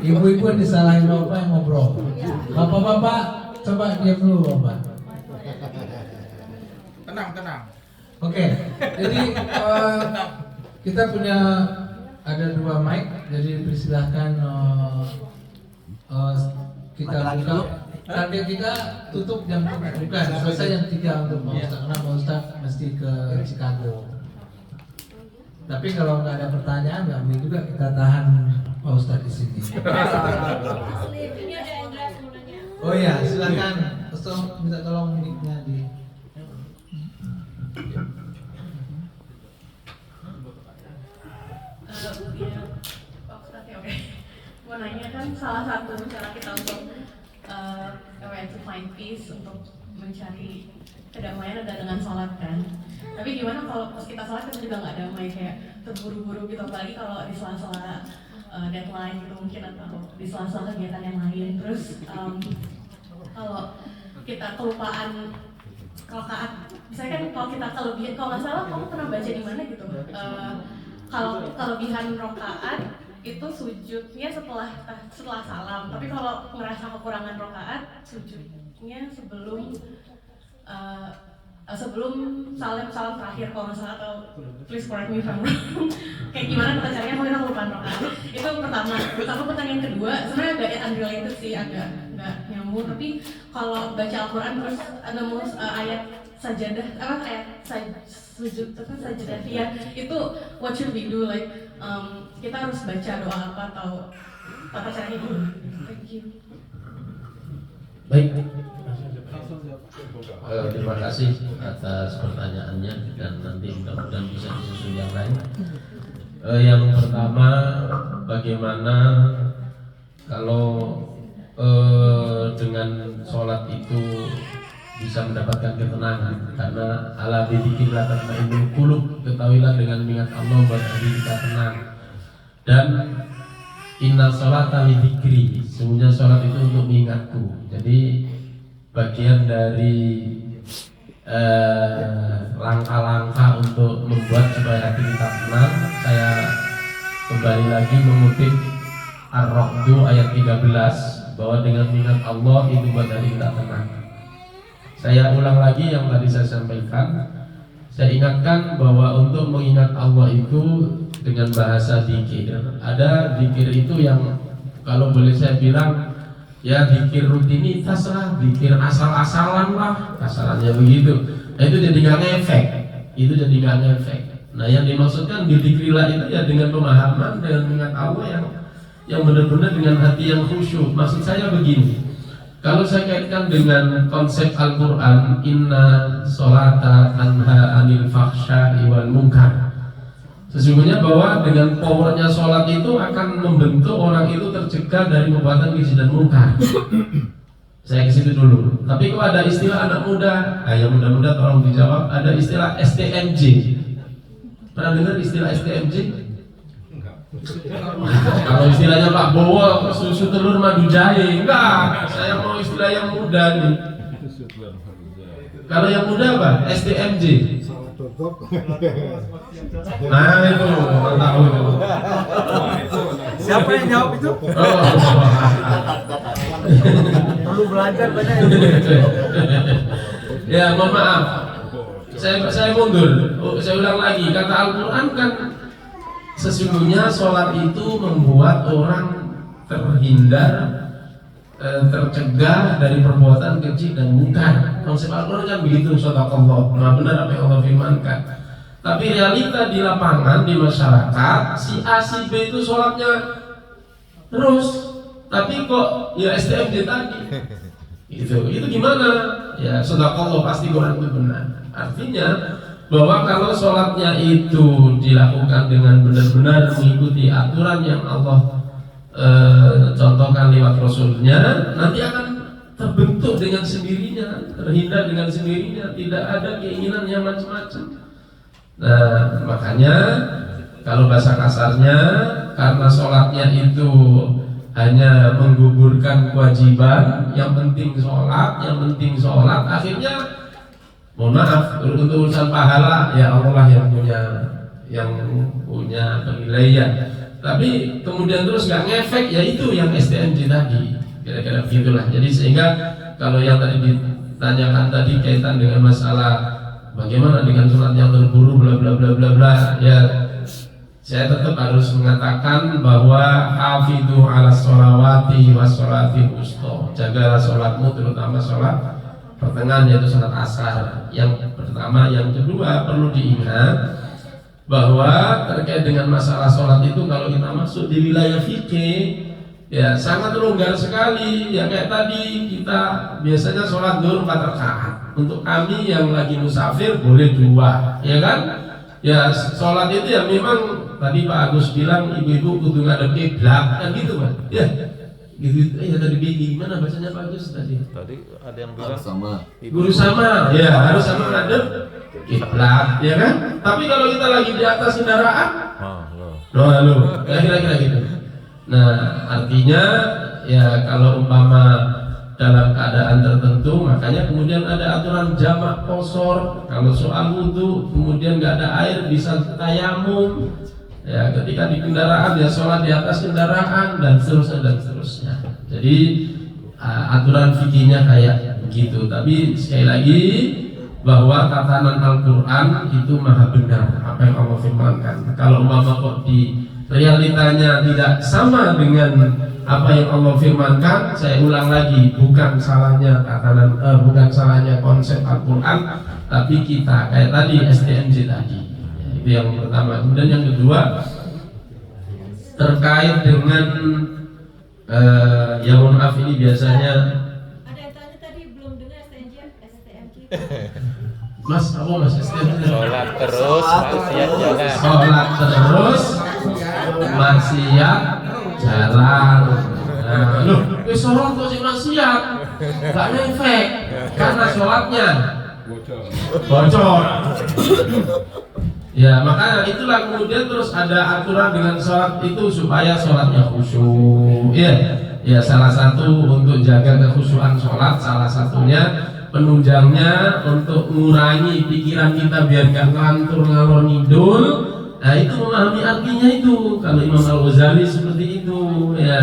Ibu-ibu yang disalahin bapak yang ngobrol. Bapak-bapak coba diam dulu bapak. Tenang. Oke, jadi kita punya ada 2 mic, jadi persilahkan kita buka. Target kita tutup jam 3, bukan selesai jam 3 untuk Pak Ustadz, karena Pak Ustadz mesti ke Chicago. Tapi kalau nggak ada pertanyaan, nggak boleh juga kita tahan Pak Ustadz di sini. Ini ada Indra sebenarnya. Oh iya, silakan. Minta tolong mic-nya di. Iya, Pak Ustadz ya, oke. Mau nanya kan salah satu cara kita untuk to find peace, untuk mencari kedamaian adalah dengan sholat kan. Tapi gimana kalau pas kita sholat kita juga nggak damai, kayak terburu-buru gitu, apalagi kalau di sela-sela deadline gitu mungkin, atau di sela-sela kegiatan yang lain. Terus kalau kita kelupaan rakaat, misalnya kan kalau kita kelebihan, kalau nggak salah kamu pernah baca di mana gitu, kalau kelebihan rakaat itu sujudnya setelah salam, tapi kalau merasa kekurangan rakaat sujudnya sebelum salam terakhir kalau nggak salah, atau please correct me if I'm wrong. Kayak gimana kita caranya kalau kita kelupaan rakaat? Itu pertama. Pertanyaan kedua sebenarnya agak unrelated sih, agak nggak nyambung, tapi kalau baca Al-Quran terus ada ayat sajadah, sujud sajadah ya, itu what should we do, like kita harus baca doa apa atau tata caranya dulu? Thank you. Baik, terima kasih atas pertanyaannya, dan nanti mudah-mudahan bisa disusul yang lain. Yang pertama, bagaimana kalau dengan sholat itu bisa mendapatkan ketenangan, karena ala bidzikrillah tatma'innul qulub, ketahuilah dengan mengingat Allah buat hati kita tenang. Dan inna sholata li dzikri, sesungguhnya sholat itu untuk mengingatku. Jadi bagian dari langkah-langkah untuk membuat supaya hati kita tenang, saya kembali lagi mengutip Ar-Ra'd ayat 13, bahwa dengan mengingat Allah itu buat hati kita tenang. Saya ulang lagi yang tadi saya sampaikan. Saya ingatkan bahwa untuk mengingat Allah itu dengan bahasa zikir. Ada zikir itu yang kalau boleh saya bilang, ya zikir rutinitas lah, zikir asal-asalan lah, kasarannya begitu. Nah, itu jadi nggak ngefek. Nah, yang dimaksudkan di zikrillah itu ya dengan pemahaman, dengan mengingat Allah yang benar-benar dengan hati yang khusyuk. Maksud saya begini, kalau saya kaitkan dengan konsep Al-Quran, inna sholata tanha anil fahsya'i wal munkar, sesungguhnya bahwa dengan powernya sholat itu akan membentuk orang itu tercegah dari perbuatan keji dan munkar. Saya ke situ dulu. Tapi kok ada istilah anak muda, yang muda-muda tolong dijawab. Ada istilah STMJ. Pernah dengar istilah STMJ? Kalau istilahnya Pak Bowo, susu telur madu jahe. Enggak, saya mau istilah yang muda nih. Kalau yang muda apa? STMJ. Nah itu, orang tahu itu. Siapa yang jawab itu? Perlu belajar banyak itu. Ya, mohon maaf. Saya mundur. Saya ulang lagi. Kata Al-Quran kan sesungguhnya sholat itu membuat orang terhindar, tercegah dari perbuatan keji dan munkar. Konsep Al-Quran kan begitu, shadaqallah, maha benar apa yang Allah firmankan. Tapi realita di lapangan, di masyarakat, si A, si B itu sholatnya terus, tapi kok ya STMJ tadi itu gimana? Ya shadaqallah, pasti Quran itu benar. Artinya bahwa kalau sholatnya itu dilakukan dengan benar-benar mengikuti aturan yang Allah contohkan lewat Rasulnya, nanti akan terbentuk dengan sendirinya, terhindar dengan sendirinya, tidak ada keinginan yang macam-macam. Nah, makanya kalau bahasa kasarnya, karena sholatnya itu hanya menggugurkan kewajiban, yang penting sholat, akhirnya mohon maaf, untuk urusan pahala ya Allah lah yang punya penilaian. tapi kemudian terus nggak ngefek, ya itu yang STMJ tadi, kira-kira begitulah. Jadi sehingga kalau yang tadi ditanyakan tadi kaitan dengan masalah bagaimana dengan sholat yang terburu bla bla bla bla bla, ya saya tetap harus mengatakan bahwa hafidhu ala sholawati wa sholatil wusta, jagalah sholatmu terutama sholat pertengahan yaitu sholat asar. Yang pertama, yang kedua perlu diingat bahwa terkait dengan masalah sholat itu kalau kita masuk di wilayah fikih ya sangat longgar sekali. Ya kayak tadi kita biasanya sholat zuhur 4 rakaat, untuk kami yang lagi musafir boleh 2, ya kan? Ya sholat itu ya memang tadi Pak Agus bilang ibu-ibu kudu ngadep kiblat kan gitu Pak. Ya gitu. Ya tadi gimana bacanya Pak Agus tadi? Tadi ada yang bilang sama Guru sama, ya harus sama ngadep kiblat, ya kan? Tapi kalau kita lagi di atas kendaraan, loh, kira-kira gitu. Nah, artinya ya kalau umpama dalam keadaan tertentu, makanya kemudian ada aturan jamak qosor. Kalau soal wudu, kemudian nggak ada air bisa tayamum. Ya, ketika di kendaraan ya sholat di atas kendaraan dan seterusnya dan seterusnya. Jadi aturan fikihnya kayak begitu. Tapi sekali lagi bahwa tatanan Al-Quran itu maha benar apa yang Allah firmankan. Kalau umpama kok di realitanya tidak sama dengan apa yang Allah firmankan, saya ulang lagi, bukan salahnya tatanan, bukan salahnya konsep Al-Quran, tapi kita kayak tadi STMJ tadi. Ya, itu yang pertama. Kemudian yang kedua terkait dengan ya mohon maaf ini biasanya ada yang tanya tadi belum dengar STMJ. Mas, apa Mas STMJ? sholat terus maksiat jangan. Sholat terus maksiat jalan. Nah, loh, sholat kok sih maksiat? Gak efek karena sholatnya bocor. Ya makanya itulah kemudian terus ada aturan dengan sholat itu supaya sholatnya khusyuk. Ya salah satu untuk jaga kekhusyuan sholat, salah satunya penunjangnya untuk mengurangi pikiran kita biar gak ngelantur ngalor ngidul. Nah itu memahami artinya itu. Kalau Imam Al-Ghazali seperti itu ya.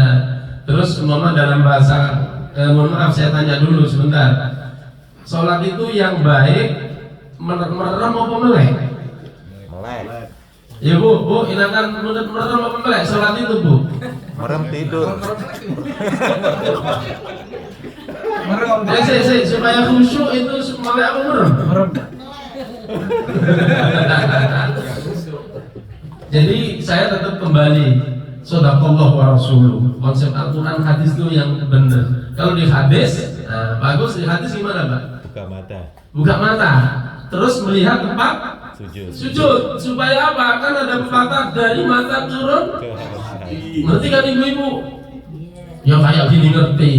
Terus umpama dalam bahasa mohon maaf saya tanya dulu sebentar. Sholat itu yang baik merem apa melek? Melek. Ya Bu, inakan merem apa melek sholat itu Bu? Merem tidur. Supaya khusyuk itu melek apa merem? Jadi saya tetap kembali Shadaqallah wa rasuluh. Konsep Al-Quran hadis itu yang benar. Kalau di hadis, bagus di hadis gimana Pak? Buka mata. Buka mata, terus melihat tempat sujud. Supaya apa? Kan ada pepatah dari mata turun. Ke hati. Ngerti kan ibu-ibu? Ya kayak gini ngerti.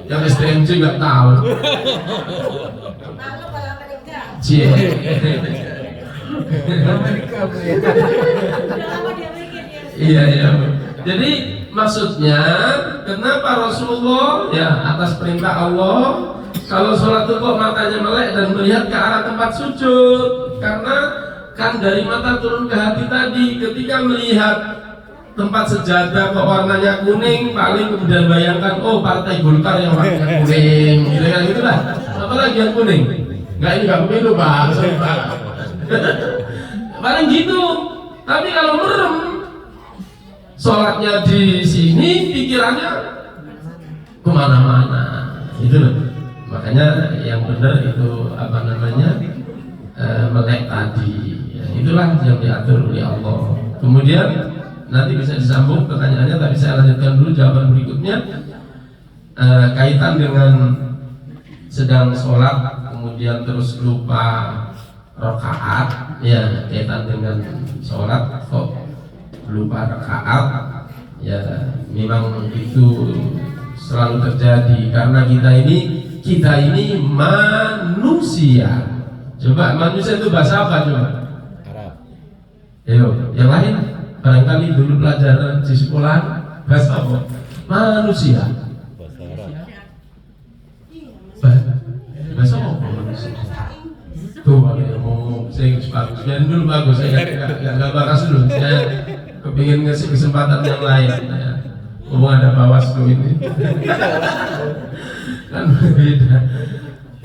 Yang STMJ nggak tahu. Malu kalau Amerika. Cie. Amerika Bu ya. Udah lama di Amerika dia. Iya. Jadi maksudnya kenapa Rasulullah ya atas perintah Allah kalau sholat itu kok matanya melek dan melihat ke arah tempat sujud, karena kan dari mata turun ke hati tadi. Ketika melihat tempat sejadah kok warnanya kuning, paling kemudian bayangkan oh partai Golkar yang warnanya kuning, gitu kan gitulah. Apalagi yang kuning? Enggak, ini nggak pemilu Pak. Paling gitu. Tapi kalau merem, sholatnya di sini, pikirannya kemana-mana. Itu loh. Makanya yang benar itu apa namanya melek tadi. Ya, itulah yang diatur oleh Allah. Kemudian nanti bisa disambung pertanyaannya, tapi saya lanjutkan dulu jawaban berikutnya. Kaitan dengan sedang sholat kemudian terus lupa rakaat, ya kaitan dengan sholat kok lupa rakaat, ya memang itu selalu terjadi karena kita ini manusia. Coba manusia itu bahasa apa coba? Arab. Ayo, yang lain barangkali dulu pelajaran di sekolah bahasa apa? Manusia. Bahasa Arab. Bahasa apa manusia? Tuh, kalau yang mau saya bagus, biarin dulu bagus. Saya nggak bakas dulu. Saya pengen ngasih kesempatan yang lain ya. Ada Bawaslu ini kan berbeda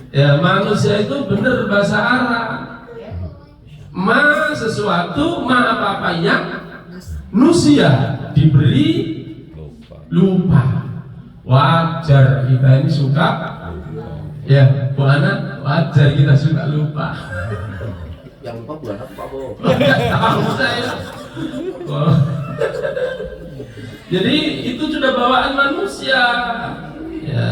ya. Manusia itu bener bahasa Arab, ma sesuatu, ma apa-apa yang nusia diberi lupa. Wajar kita ini suka ya, Bu Ana, wajar kita suka lupa. Yang lupa bukan apa, Bu? Tahu saya. Oh. Jadi itu sudah bawaan manusia. Ya,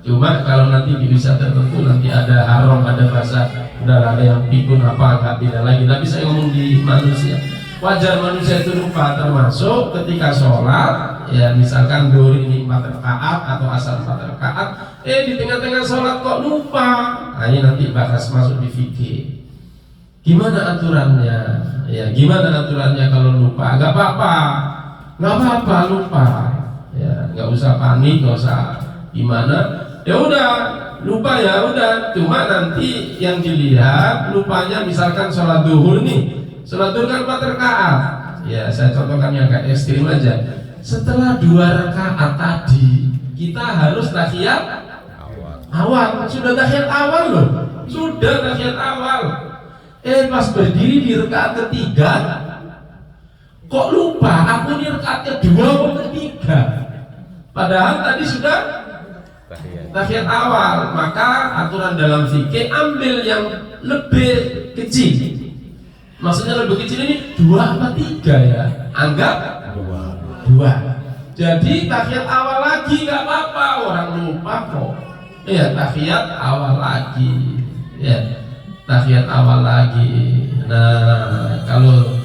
cuma kalau nanti di wisata tertentu nanti ada haram, ada bahasa, udah ada yang pikun apa nggak beda lagi. Tapi saya ngomong di manusia. Wajar manusia itu lupa, termasuk ketika sholat ya, misalkan zuhur ini 4 rakaat atau asar 4 rakaat, di tengah-tengah sholat kok lupa. Nah, ini nanti bahas masuk di fikih. Gimana aturannya? Ya, gimana aturannya kalau lupa? Gak apa-apa lupa. Ya, nggak usah panik, nggak usah gimana. Ya udah, lupa ya udah. Cuma nanti yang dilihat lupanya, misalkan sholat zuhur nih. Sholat zuhur kan 4 rakaat. Ya, saya contohkan yang agak ekstrim aja. Setelah 2 rakaat tadi, kita harus tahiyat awal. Sudah tahiyat awal loh. Sudah tahiyat awal. Pas berdiri di rakaat ketiga, kok lupa? Aku di rakaat kedua atau ketiga. Padahal tadi sudah tahiyat awal. Maka aturan dalam fikih ambil yang lebih kecil. Maksudnya lebih kecil ini 2 apa 3 ya? Anggap 2. Jadi tahiyat awal lagi nggak apa-apa, orang lupa kok. Ya, tahiyat awal lagi. Ya, tahiyat awal lagi. Nah, kalau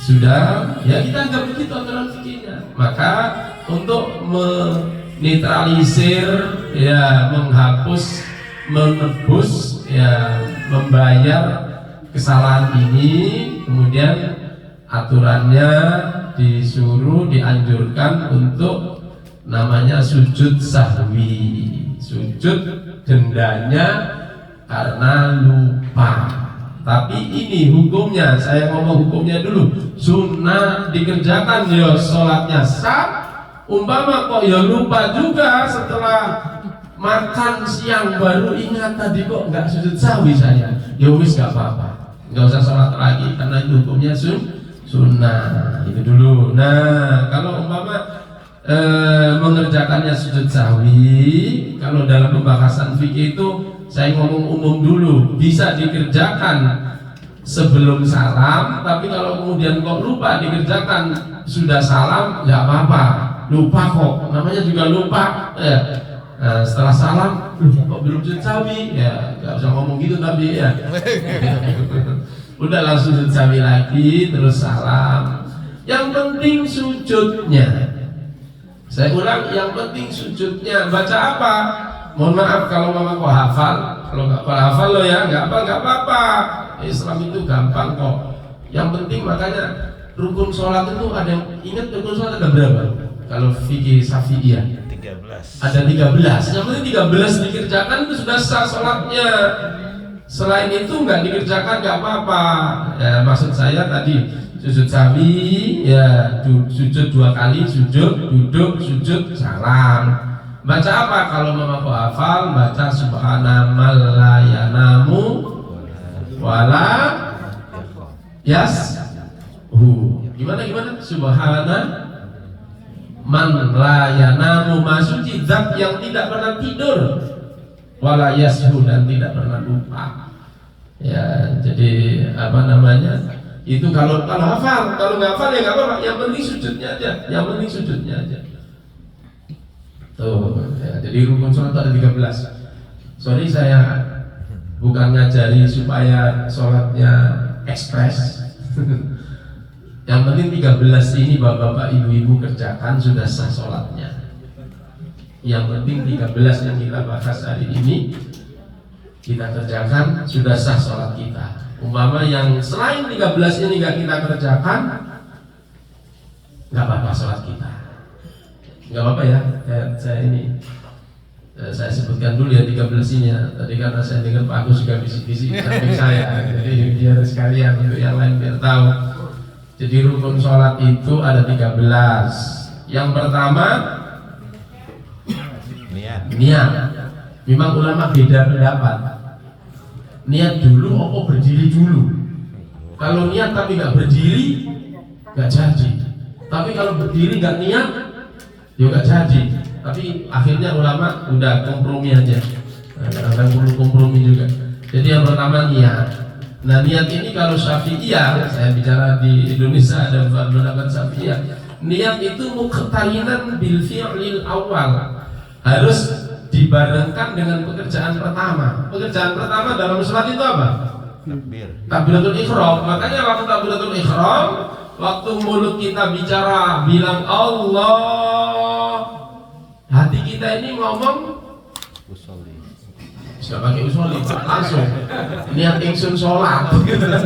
sudah, ya kita anggap begitu aturan fikihnya. Maka untuk menetralisir, ya, menghapus, menebus, ya, membayar kesalahan ini, kemudian aturannya disuruh dianjurkan untuk namanya sujud sahwi, sujud dendanya karena lupa. Tapi ini hukumnya, saya ngomong hukumnya dulu. Sunnah dikerjakan ya, sholatnya sah. Umpama kok ya lupa juga setelah makan siang baru ingat tadi kok nggak sujud sahwi saya, ya wis nggak apa-apa, nggak usah sholat lagi karena itu hukumnya sunnah. Itu dulu. Nah, kalau umpama mengerjakannya sujud sahwi, kalau dalam pembahasan fikih itu saya ngomong umum dulu, bisa dikerjakan sebelum salam, tapi kalau kemudian kok lupa dikerjakan sudah salam, nggak apa-apa, lupa kok, namanya juga lupa ya. Nah, setelah salam, kok belum sujud sahwi, ya nggak usah ngomong gitu tapi ya. Udah langsung sujud sahwi lagi, terus salam. Yang penting sujudnya. Saya ulang, yang penting sujudnya. Baca apa? Mohon maaf kalau mama kok hafal, kalau nggak hafal lo ya, nggak apa-apa. Islam itu gampang kok. Yang penting makanya rukun sholat itu ada yang ingat rukun sholat ada berapa? Kalau fikih Syafi'iyah 13. ada 13. Yang penting 13 dikerjakan itu sudah sah sholatnya. Selain itu nggak dikerjakan nggak apa-apa. Ya, maksud saya tadi sujud sahwi ya, sujud 2 kali, sujud, duduk, sujud, salam. Baca apa kalau mama kok hafal? Baca subhanamal la yanamu wala yashu. Gimana? Subhana man la yanamu, masuci zat yang tidak pernah tidur, wala yashu, dan tidak pernah lupa. Ya, jadi apa namanya? Itu kalau hafal, kalau nggak hafal ya nggak apa-apa. Yang penting sujudnya aja. Tuh, ya, jadi rukun sholat ada 13. Sorry saya bukan ngajari supaya sholatnya ekspres. Yang penting 13 ini bapak-bapak, ibu-ibu kerjakan sudah sah sholatnya. Yang penting 13 yang kita bahas hari ini kita kerjakan sudah sah sholat kita. Umpama yang selain 13 ini nggak kita kerjakan, nggak apa-apa sholat kita. Nggak apa-apa ya, saya sebutkan dulu ya 13 ini ya. Tadi karena saya dengar Pak Agus juga bisik-bisik samping saya, jadi biar sekalian untuk yang lain biar tahu. Jadi rukun sholat itu ada 13. Yang pertama niat. Memang ulama beda pendapat. Niat dulu apa berdiri dulu? Kalau niat tapi nggak berdiri, nggak jadi. Tapi kalau berdiri nggak niat, ya nggak jadi. Tapi akhirnya ulama udah kompromi aja. Kadang-kadang perlu kompromi juga. Jadi yang pertama niat. Nah niat ini kalau Syafi'iyah, saya bicara di Indonesia dan pendapat Syafi'iyah, niat itu muqtarinan bil fi'lil awal, harus dibarengkan dengan pekerjaan pertama. Pekerjaan pertama dalam sholat itu apa? Takbiratul ihram. Makanya waktu takbiratul ihram, waktu mulut kita bicara bilang Allah, hati kita ini ngomong nggak pakai usolli, langsung niat ingsun sholat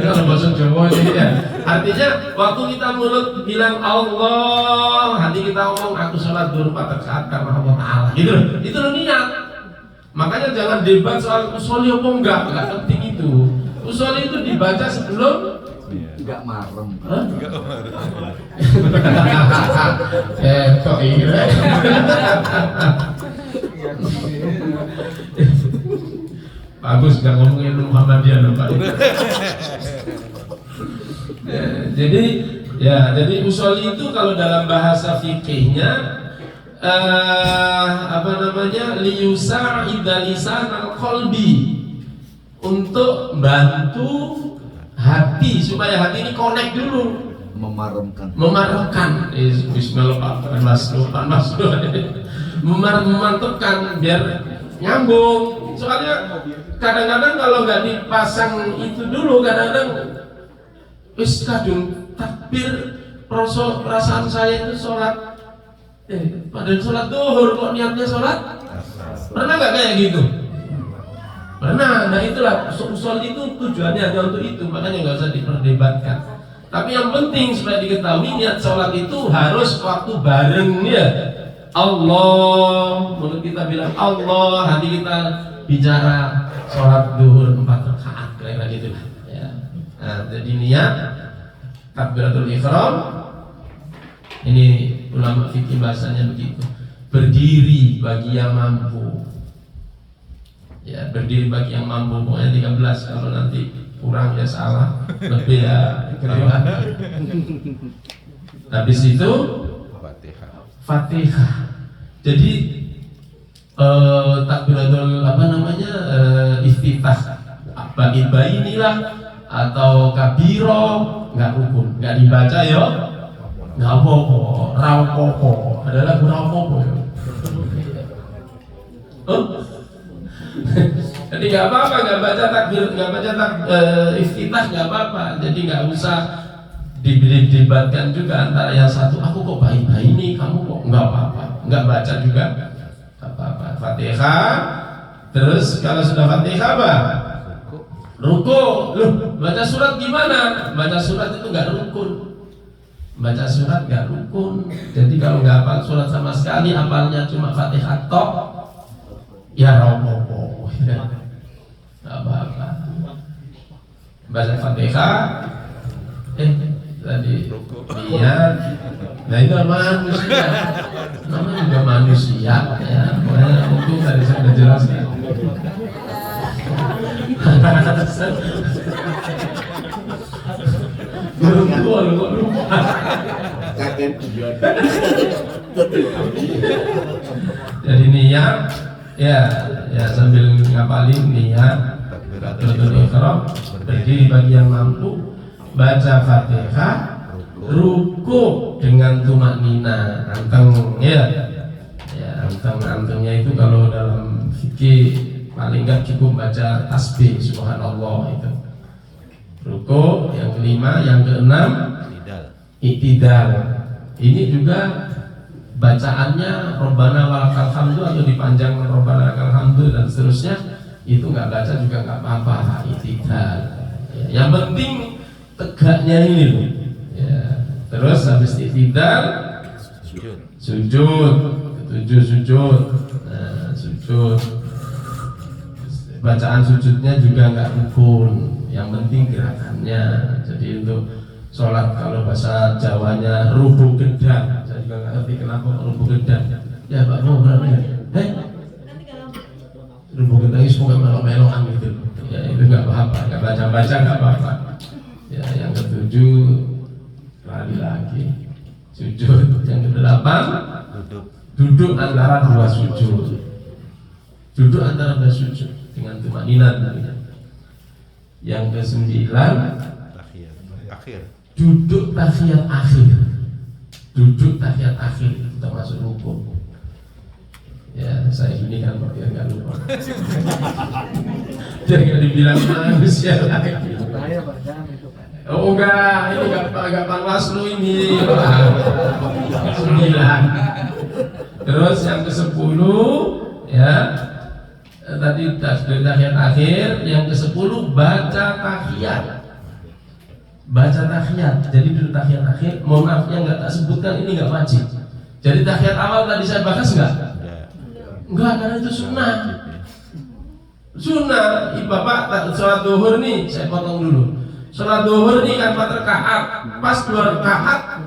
kalau bahasa Jawa ya. Artinya waktu kita mulut bilang Allah, hati kita ngomong aku sholat 24 rakaat karena Allah Ta'ala gitu. Itu niat. Makanya jangan debat soal usolli apa enggak penting itu. Usolli itu dibaca sebelum Enggak marem. Kok ini bagus nggak ngomongin Muhammadiyah loh Pak. Jadi usolli itu kalau dalam bahasa fikihnya liyusa'ida lisanal qalbi, untuk bantu hati supaya hati ini connect dulu, memaremkan bismillah memantapkan biar nyambung. Soalnya kadang-kadang kalau nggak dipasang itu dulu, kadang-kadang wis kadung takbir perasaan saya itu sholat padahal sholat duhur kok niatnya sholat. Pernah nggak kayak gitu? Pernah. Nah itulah usul itu tujuannya hanya untuk itu, makanya nggak usah diperdebatkan. Tapi yang penting supaya diketahui niat sholat itu harus waktu bareng ya. Allah, mulut kita bilang Allah, hati kita bicara sholat duhur 4 rakaat kira-kira gitu lah ya. Nah, jadi niat takbiratul ihram ini ulama fikih bahasanya begitu. Berdiri bagi yang mampu. Ya, berdiri bagi yang mampu, pokoknya 13, kalau nanti kurang ya salah, lebih ya tambah. Habis itu Fatihah. Jadi takbiratul iftitah bagi bayi inilah atau kabiro nggak rukun, nggak dibaca ya, nggak apa-apa, rapopo adalah rapopo. Jadi nggak apa-apa, nggak baca takbir, nggak baca iftitah nggak apa-apa. Jadi nggak usah didebatkan juga antara yang satu, aku kok bayi-bayi nih, kamu kok nggak apa-apa, nggak baca juga nggak apa-apa. Fatihah, terus kalau sudah Fatihah apa? Ruku. Loh, baca surat gimana? Baca surat itu nggak rukun. Baca surat nggak rukun. Jadi kalau nggak hafal surat sama sekali, hafalnya cuma Fatihah tok, ya roboh, nggak apa-apa. Baca Fatihah, tadi niat, nah itu manusia, namanya juga manusia ya. Pokoknya itu tadi saya sudah jelaskan. Jadi niat, ya sambil ngapalin niat, takbiratul ihram, berdiri bagi yang mampu, baca Fatihah, ruku dengan tumaknina, anteng ya, antengnya itu kalau dalam fikih paling nggak cukup baca tasbih subhanallah itu. Ruku yang kelima, yang keenam i'tidal. Ini juga bacaannya Rabbana walakal hamdu atau dipanjang Rabbana walakal hamdu dan seterusnya, itu nggak baca juga nggak apa-apa, i'tidal. Yang penting tegaknya ini loh. Ya. Terus habis i'tidal sujud, ketujuh sujud. Nah, sujud. Bacaan sujudnya juga nggak rukun, yang penting gerakannya. Jadi untuk sholat kalau bahasa Jawanya rubuh gedang. Saya juga nggak ngerti kenapa rubuh gedang. Ya Pak mau berapa ya? Nanti kalau Rubuh gedang itu semoga melok-melokan gitu. Ya itu nggak apa-apa, nggak baca-baca nggak apa-apa. Ya yang ketujuh lari lagi sujud. Yang kedelapan duduk antara dua sujud. Duduk antara dua sujud dengan tumaninah. Yang kesembilan Akhir. duduk tahiyat akhir. Duduk tahiyat akhir itu termasuk rukun. Ya saya ini kan biar nggak lupa. Jadi nggak dibilang manusia lagi. Saya Pak, jangan itu Pak. Oh enggak, ini enggak Panwaslu ini. 9. Terus yang ke-10 ya. Tadi tahiyat akhir, yang ke-10 baca tahiyat. Baca tahiyat. Jadi dulu tahiyat akhir, mohon maaf yang enggak tak sebutkan ini enggak wajib. Jadi tahiyat awal tadi saya bahas enggak? Enggak, karena itu sunnah. Sunnah, Bapak sholat duhur nih, saya potong dulu. Sholat duhur nih kan 4 rakaat, pas 2 rakaat,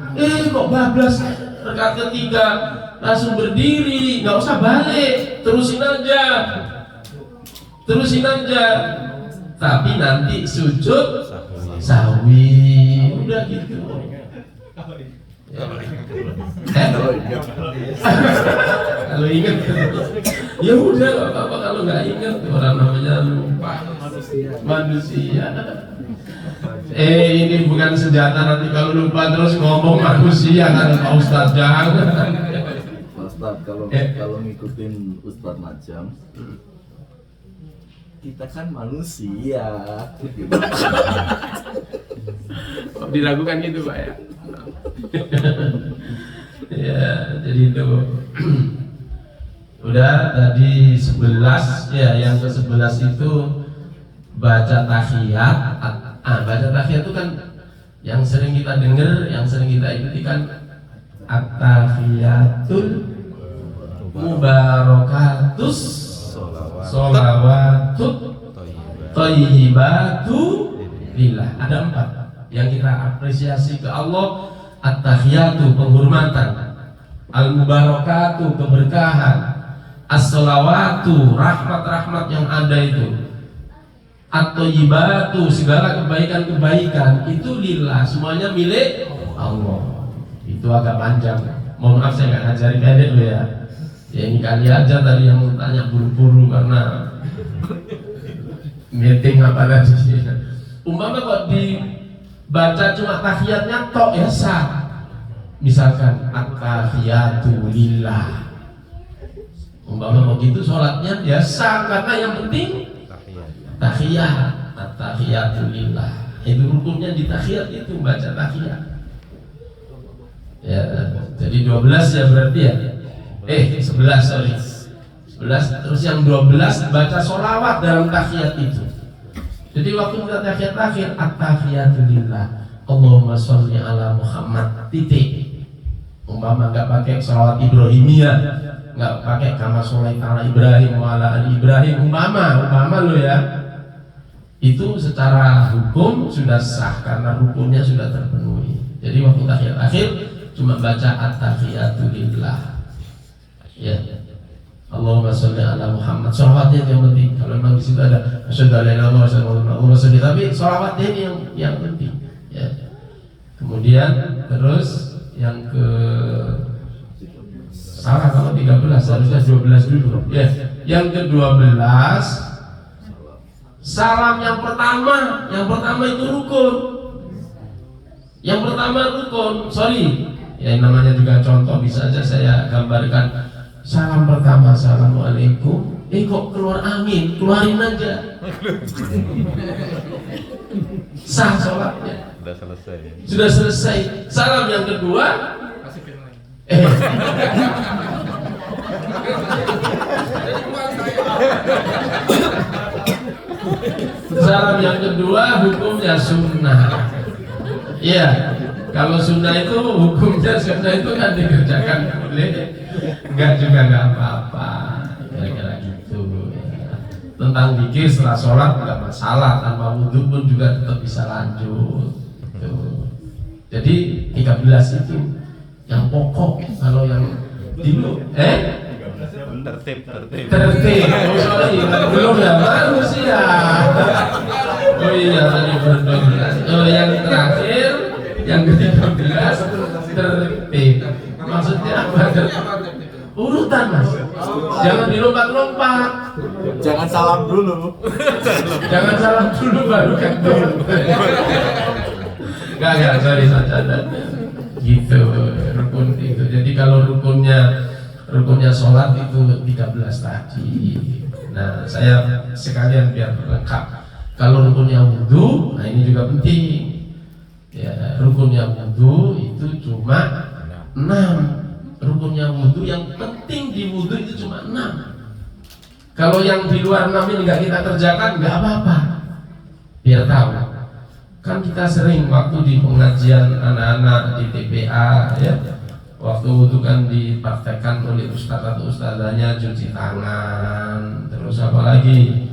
kok bablas rakaat ketiga langsung berdiri, nggak usah balik, terusin aja. Tapi nanti sujud sahwi, udah gitu. Kalau ingat, ya udah nggak apa-apa. Kalau nggak ingat, orang namanya lupa. Manusia. Ini bukan senjata nanti kalau lupa terus ngomong manusia kan Pak Ustadz, jangan. Pak Ustadz, kalau ngikutin Ustadz Majam, kita kan manusia. Diragukan gitu Pak ya. Ya, jadi itu. Udah tadi 11 ya, yang ke-11 itu baca tahiyat. Baca tahiyat itu kan yang sering kita dengar, yang sering kita ikuti kan at-tahiyatul mubarakatus sholawatut thayyibatu lillah. Ada 4 yang kita apresiasi ke Allah. At-tahiyatu penghormatan, al-mubarakatu keberkahan, as-sholawatu rahmat-rahmat yang ada itu, at-thayyibatu segala kebaikan-kebaikan itu lillah, semuanya milik Allah. Itu agak panjang. Mohon maaf saya nggak ngajari pendek loh ya. Ya ini kali aja tadi yang mau tanya buru-buru karena meeting apa lagi. Umpama kok dibaca cuma tahiyatnya tok ya sah. Misalkan at-tahiyatu lillah. Umpama mau gitu sholatnya ya sah karena yang penting tahiyat. At-tahiyatu lillah. Itu rukunnya di tahiyat itu baca tahiyat. Ya, jadi 12 ya berarti ya. 11 sorry. 11 terus yang 12 baca sholawat dalam tahiyat itu. Jadi waktu kita tahiyat akhir at-tahiyatu lillah. Allahumma sholli ala Muhammad titik. Umpama enggak pakai sholawat Ibrahimiyah, enggak pakai kama sholaita ala Ibrahim wa ala ali Ibrahim, umpama lo ya. Itu secara hukum sudah sah karena rukunnya sudah terpenuhi. Jadi waktu tahiyat akhir cuma baca at-tahiyatu lillah. Ya. Allahumma sholli ala Muhammad. Sholawatnya yang penting. Kalau memang di situ ada asyhadu an la ilaha illallah wa asyhadu anna Muhammadan rasulullah, tapi sholawatnya ini yang penting. Ya. Kemudian terus yang ke salah kalau 13 harusnya 12 dulu. Ya. Yang ke-12 salam yang pertama itu rukun. Yang pertama rukun. Sorry. Ya namanya juga contoh, bisa aja saya gambarkan. Salam pertama, assalamualaikum. Kok keluar angin, keluarin aja. Sah sholatnya. Sudah selesai. Salam yang kedua. Salam yang kedua hukumnya sunnah. Iya. Kalau sunnah itu hukumnya sunnah itu kan dikerjakan boleh, enggak juga enggak apa-apa, kira-kira gitu. Ya. Tentang zikir setelah sholat enggak masalah, tanpa wudhu pun juga tetap bisa lanjut. Gitu. Jadi 13 itu yang pokok. Kalau yang dulu Tertib. tertib. Oh sorry, belum ya manusia. Oh iya tadi berdoa. Oh yang terakhir, yang ke-13 tertib. Maksudnya apa? Urutan mas. Jangan dilompat-lompat. Jangan salam dulu. Jangan salam dulu baru ketemu. Enggak, sorry saja. Gitu, rukun itu. Jadi kalau rukunnya sholat itu 13 tadi. Nah, saya sekalian biar lengkap. Kalau rukunnya wudhu, nah ini juga penting. Ya, rukunnya wudhu itu cuma 6. Rukunnya wudhu yang penting di wudhu itu cuma 6. Kalau yang di luar 6 ini nggak kita kerjakan, nggak apa-apa. Biar tahu. Kan kita sering waktu di pengajian anak-anak di TPA ya, waktu itu kan dipraktekkan oleh ustadz atau ustadzanya cuci tangan, terus apa lagi,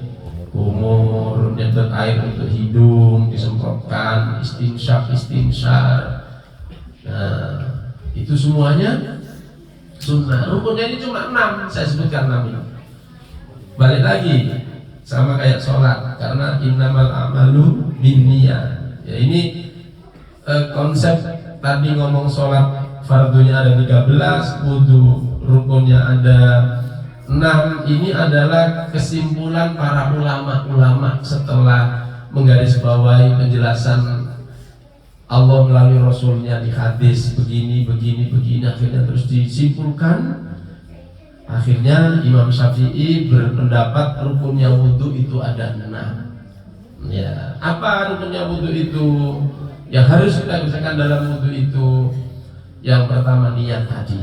kumur, nyedot air untuk hidung, disemprotkan, istinsyar. Nah, itu semuanya sunnah. Rukunnya ini cuma 6, saya sebutkan 6 ini. Balik lagi sama kayak sholat, karena innamal amalu binniyat. Ya ini konsep tadi ngomong sholat fardunya ada 13, wudhu rukunnya ada 6. Ini adalah kesimpulan para ulama setelah menggarisbawahi penjelasan Allah melalui Rasulnya di hadis begini, akhirnya terus disimpulkan. Akhirnya Imam Syafi'i berpendapat rukunnya wudhu itu ada 6. Ya, apa rukunnya wudhu itu? Yang harus kita kerjakan dalam wudhu itu, yang pertama niat tadi.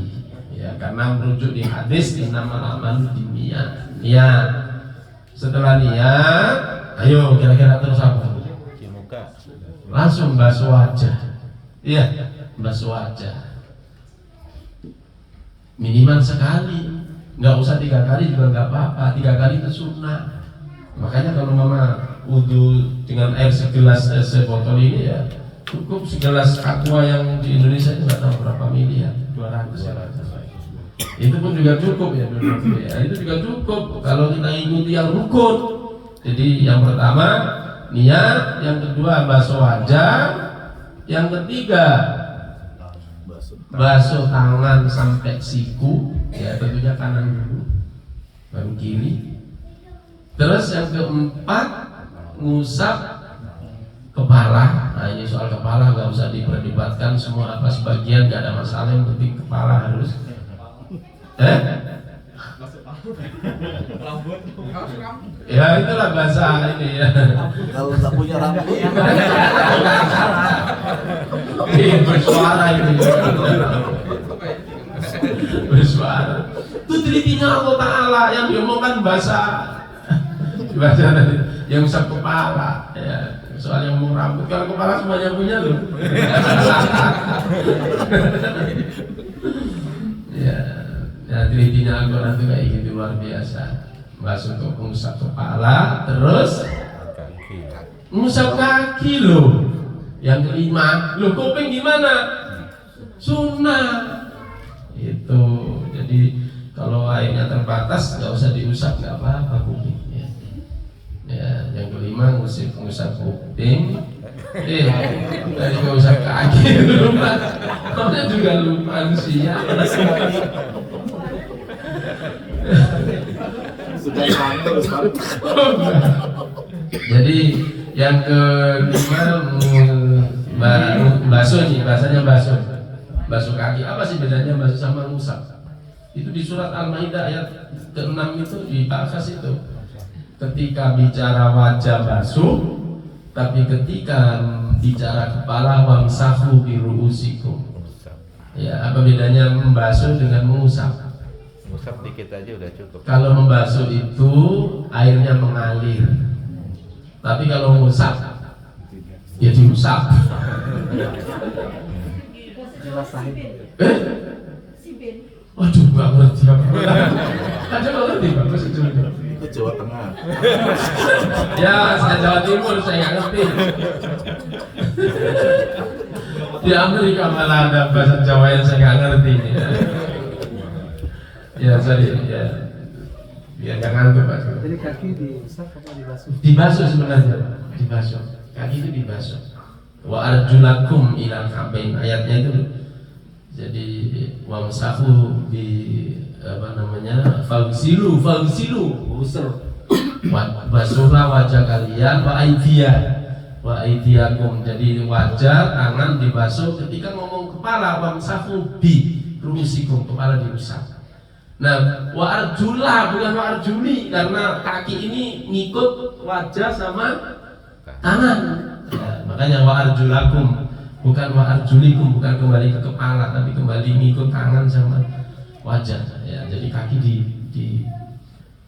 Ya, karena merujuk di hadis innamal a'malu binniyat. Niat. Setelah niat, ayo kira-kira terus apa? Cuci muka. Langsung basuh wajah. Iya, basuh wajah. Minimal sekali. Nggak usah 3 kali juga nggak apa-apa. 3 kali itu sunnah. Makanya kalau mama wudhu dengan air segelas sebotol ini ya cukup segelas aqua yang di Indonesia itu nggak tahu berapa miliar, 200 ya. Itu pun juga cukup ya, itu juga cukup kalau kita ikuti yang rukun. Jadi yang pertama niat, yang kedua basuh wajah, yang ketiga basuh tangan sampai siku, ya tentunya kanan dulu, baru kiri. Terus yang keempat ngusap kepala. Nah ini soal kepala nggak usah diperdebatkan, semua apa sebagian nggak ada masalah, yang penting kepala harus. Ya itulah bahasa ini ya. Kalau tak punya rambut, Bersuara ini. Bersuara. Itu telitinya Allah Ta'ala yang diomongkan bahasa yang usap kepala ya. Soal yang mau rambut, kalau kepala semuanya punya loh. Ya, telitinya Al-Quran itu kayak gitu, luar biasa. Masuk untuk mengusap kepala, terus mengusap kaki loh. Yang kelima, loh kuping gimana? Sunnah. Itu, jadi kalau airnya terbatas nggak usah diusap, nggak apa-apa kuping. Ya, yang kelima ngusap kuping. Tadi nggak usap kaki lupa. Karena juga lupa manusia. sudah terus Pak. Jadi yang kelima basuh nih, bahasanya basuh kaki. Apa sih bedanya basuh sama ngusap? Itu di surat Al-Maidah ayat ke-6 itu dibahas itu. Ketika bicara wajah basuh, tapi ketika bicara kepala wamsahu bi ru'usikum. Ya, apa bedanya membasuh dengan mengusap? Ngusap dikit aja udah cukup. Kalau membasuh itu airnya mengalir. Tapi kalau mengusap ya diusap. Sibin. Waduh, nggak ngerti apa. Ada nggak ngerti Pak? Itu Jawa Tengah. Ya, saya Jawa Timur, saya nggak ngerti. Di Amerika malah ada bahasa Jawa yang saya nggak ngerti. Ya, sorry. Ya jangan tuh Pak. Jadi kaki diusap apa dibasuh? Dibasuh sebenarnya, dibasuh. Kaki itu dibasuh. Wa arjulakum ilal ka'bain, ayatnya itu. Jadi wamsahu di apa namanya? Fagsilu, usur. Basuhlah wajah kalian wa aidiyakum. Jadi wajah, tangan dibasuh. Ketika ngomong kepala wamsahu bi ruusikum, kepala diusap. Nah, wa arjula bukan wa arjuli, karena kaki ini ngikut wajah sama tangan. Ya, makanya wa arjulakum, bukan wa arjulikum, bukan kembali ke kepala, tapi kembali ngikut tangan sama wajah. Ya, jadi kaki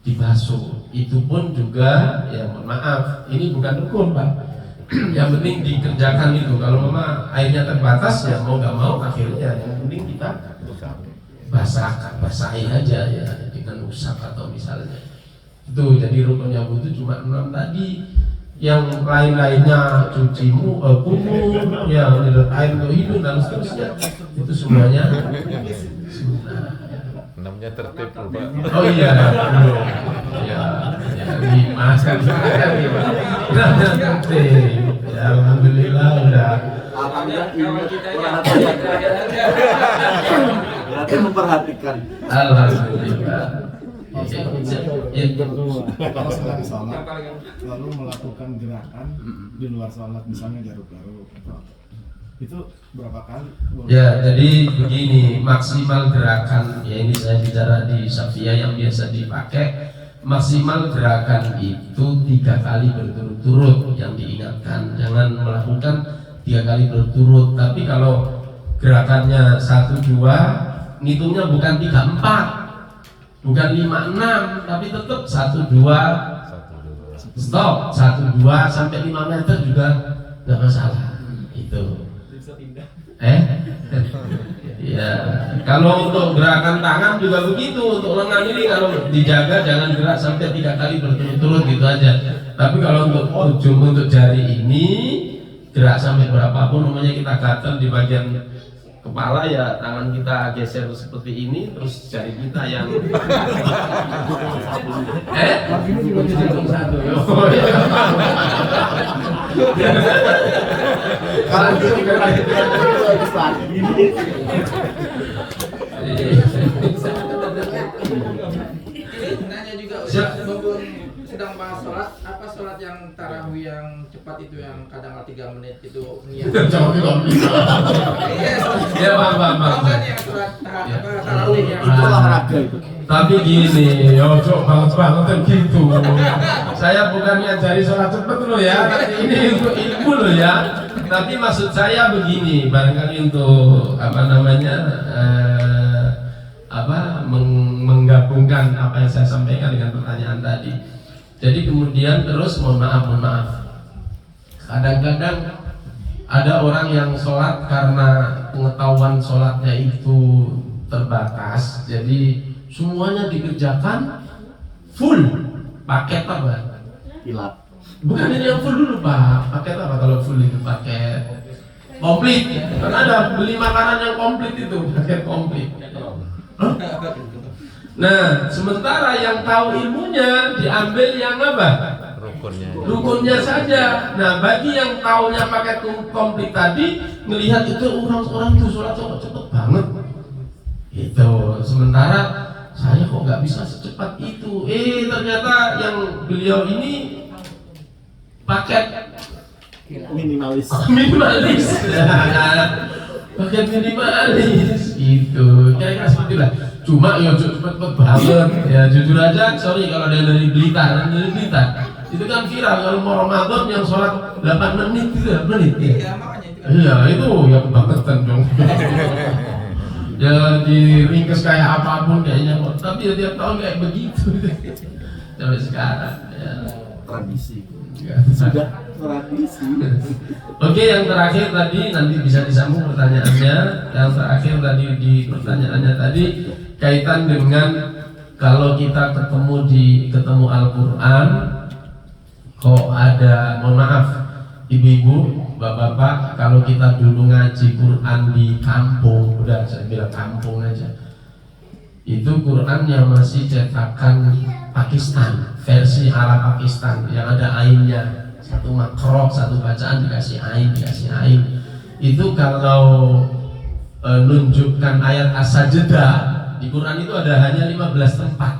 dibasuh. Itu pun juga, ya mohon maaf, ini bukan rukun Pak. Yang penting dikerjakan itu. Kalau memang airnya terbatas, ya mau nggak mau akhirnya yang penting kita basahi aja ya dengan usap atau misalnya itu. Jadi rukunnya wudu cuma 6 tadi, yang lain-lainnya cuci kumur, ya air untuk hidung dan seterusnya itu semuanya sunnah. Namanya tertib loh Pak. Oh iya, belum. Ya, dimakan sekali. Namanya tertib. Ya, alhamdulillah udah. Berarti memperhatikan. Alhamdulillah. Kalau sedang sholat lalu melakukan gerakan di luar sholat, misalnya garuk-garuk itu berapa kali? Ya, jadi begini, maksimal gerakan, ya ini saya bicara di Safiyah yang biasa dipakai. Maksimal gerakan itu 3 kali berturut-turut yang diingatkan. Jangan melakukan 3 kali berturut. Tapi kalau gerakannya 1-2, ngitungnya bukan 3-4, bukan 5-6, tapi tetap 1-2, stop, 1-2 sampai 5 meter juga nggak masalah. Itu. Ya, kalau untuk gerakan tangan juga begitu. Untuk lengan ini kalau dijaga jangan gerak sampai 3 kali berturut-turut gitu aja. Tapi kalau untuk ujung untuk jari ini gerak sampai berapapun, namanya kita gatel di bagian kepala, ya tangan kita geser seperti ini, terus jari kita yang ini juga hitung satu. Kalau itu juga harus lagi. Nanya juga sedang bahas sholat, apa sholat yang tarawih yang cepat itu yang kadang 3 menit itu niat? Ya bang. Kan yang sholat tarawih yang Itu olahraga itu. Tapi gini, coba banget gitu. Saya bukan ngajari sholat cepet loh ya, tapi ini untuk ilmu loh ya. Tapi maksud saya begini, barangkali untuk menggabungkan apa yang saya sampaikan dengan pertanyaan tadi. Jadi kemudian terus mohon maaf. Kadang-kadang ada orang yang sholat karena pengetahuan sholatnya itu terbatas, jadi semuanya dikerjakan full paket apa? Kilat. Bukan ini yang full dulu Pak. Paket apa kalau full itu? Paket komplit. Kan ada beli makanan yang komplit itu paket komplit. Nah, sementara yang tahu ilmunya diambil yang apa? Rukunnya saja. Nah, bagi yang taunya paket komplit tadi, melihat itu orang-orang itu sholat cepet banget. Itu. Sementara saya kok nggak bisa secepat itu. Ternyata yang beliau ini paket Minimalis. Paket minimalis gitu. Kira-kira seperti itulah. Cuma ya cepet-cepet banget. Ya jujur aja, sorry kalau ada yang dari Blitar, itu kan viral kalau mau Ramadan yang sholat 8 menit itu 8 menit ya. Iya, makanya itu. Iya, itu ya kebangetan dong. Ya diringkes kayak apapun kayaknya, tapi ya tiap tahun kayak begitu. Sampai sekarang ya. Tradisi. Ya. Sudah tradisi. Oke, yang terakhir tadi nanti bisa disambung pertanyaannya. Yang terakhir tadi di pertanyaannya tadi kaitan dengan kalau kita ketemu Al-Qur'an kok ada, mohon maaf, ibu-ibu, bapak-bapak, kalau kita dulu ngaji Quran di kampung, udah saya bilang kampung aja, itu Quran yang masih cetakan Pakistan, versi ala Pakistan yang ada ainnya, satu makro, satu bacaan dikasih ain. Itu kalau nunjukkan ayat as-sajdah di Quran itu ada hanya 15 tempat.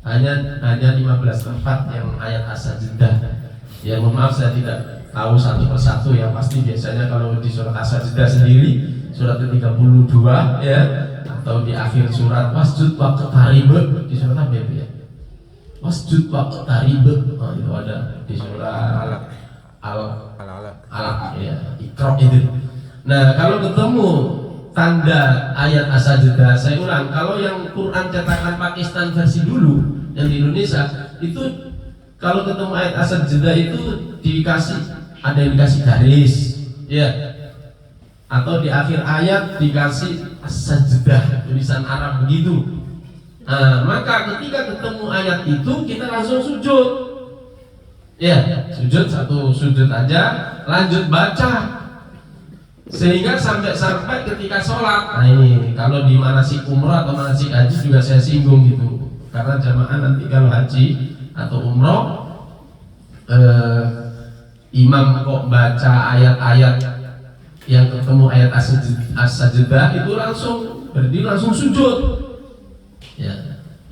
Hanya 15 tempat yang ayat as-sajdah. Ya mohon maaf saya tidak tahu satu persatu, yang pasti biasanya kalau di surat as-sajdah sendiri surat ke-32 ya, atau di akhir surat wasjud waqtarib, di surat apa ya? Wasjud waqtarib. Oh, itu ada di surat Alaq ya, Iqra itu. Nah, kalau ketemu tanda ayat as-sajdah, saya ulang, kalau yang Quran cetakan Pakistan versi dulu yang di Indonesia itu kalau ketemu ayat as-sajdah itu ada yang dikasih garis ya, atau di akhir ayat dikasih as-sajdah tulisan Arab begitu. Nah, maka ketika ketemu ayat itu kita langsung sujud ya, satu sujud aja lanjut baca sehingga sampai ketika sholat. Nah ini kalau di manasik umrah atau manasik haji juga saya singgung gitu, karena jamaah nanti kalau haji atau umrah imam kok baca ayat-ayat yang ketemu ayat as-sajdah itu langsung berdiri langsung sujud ya.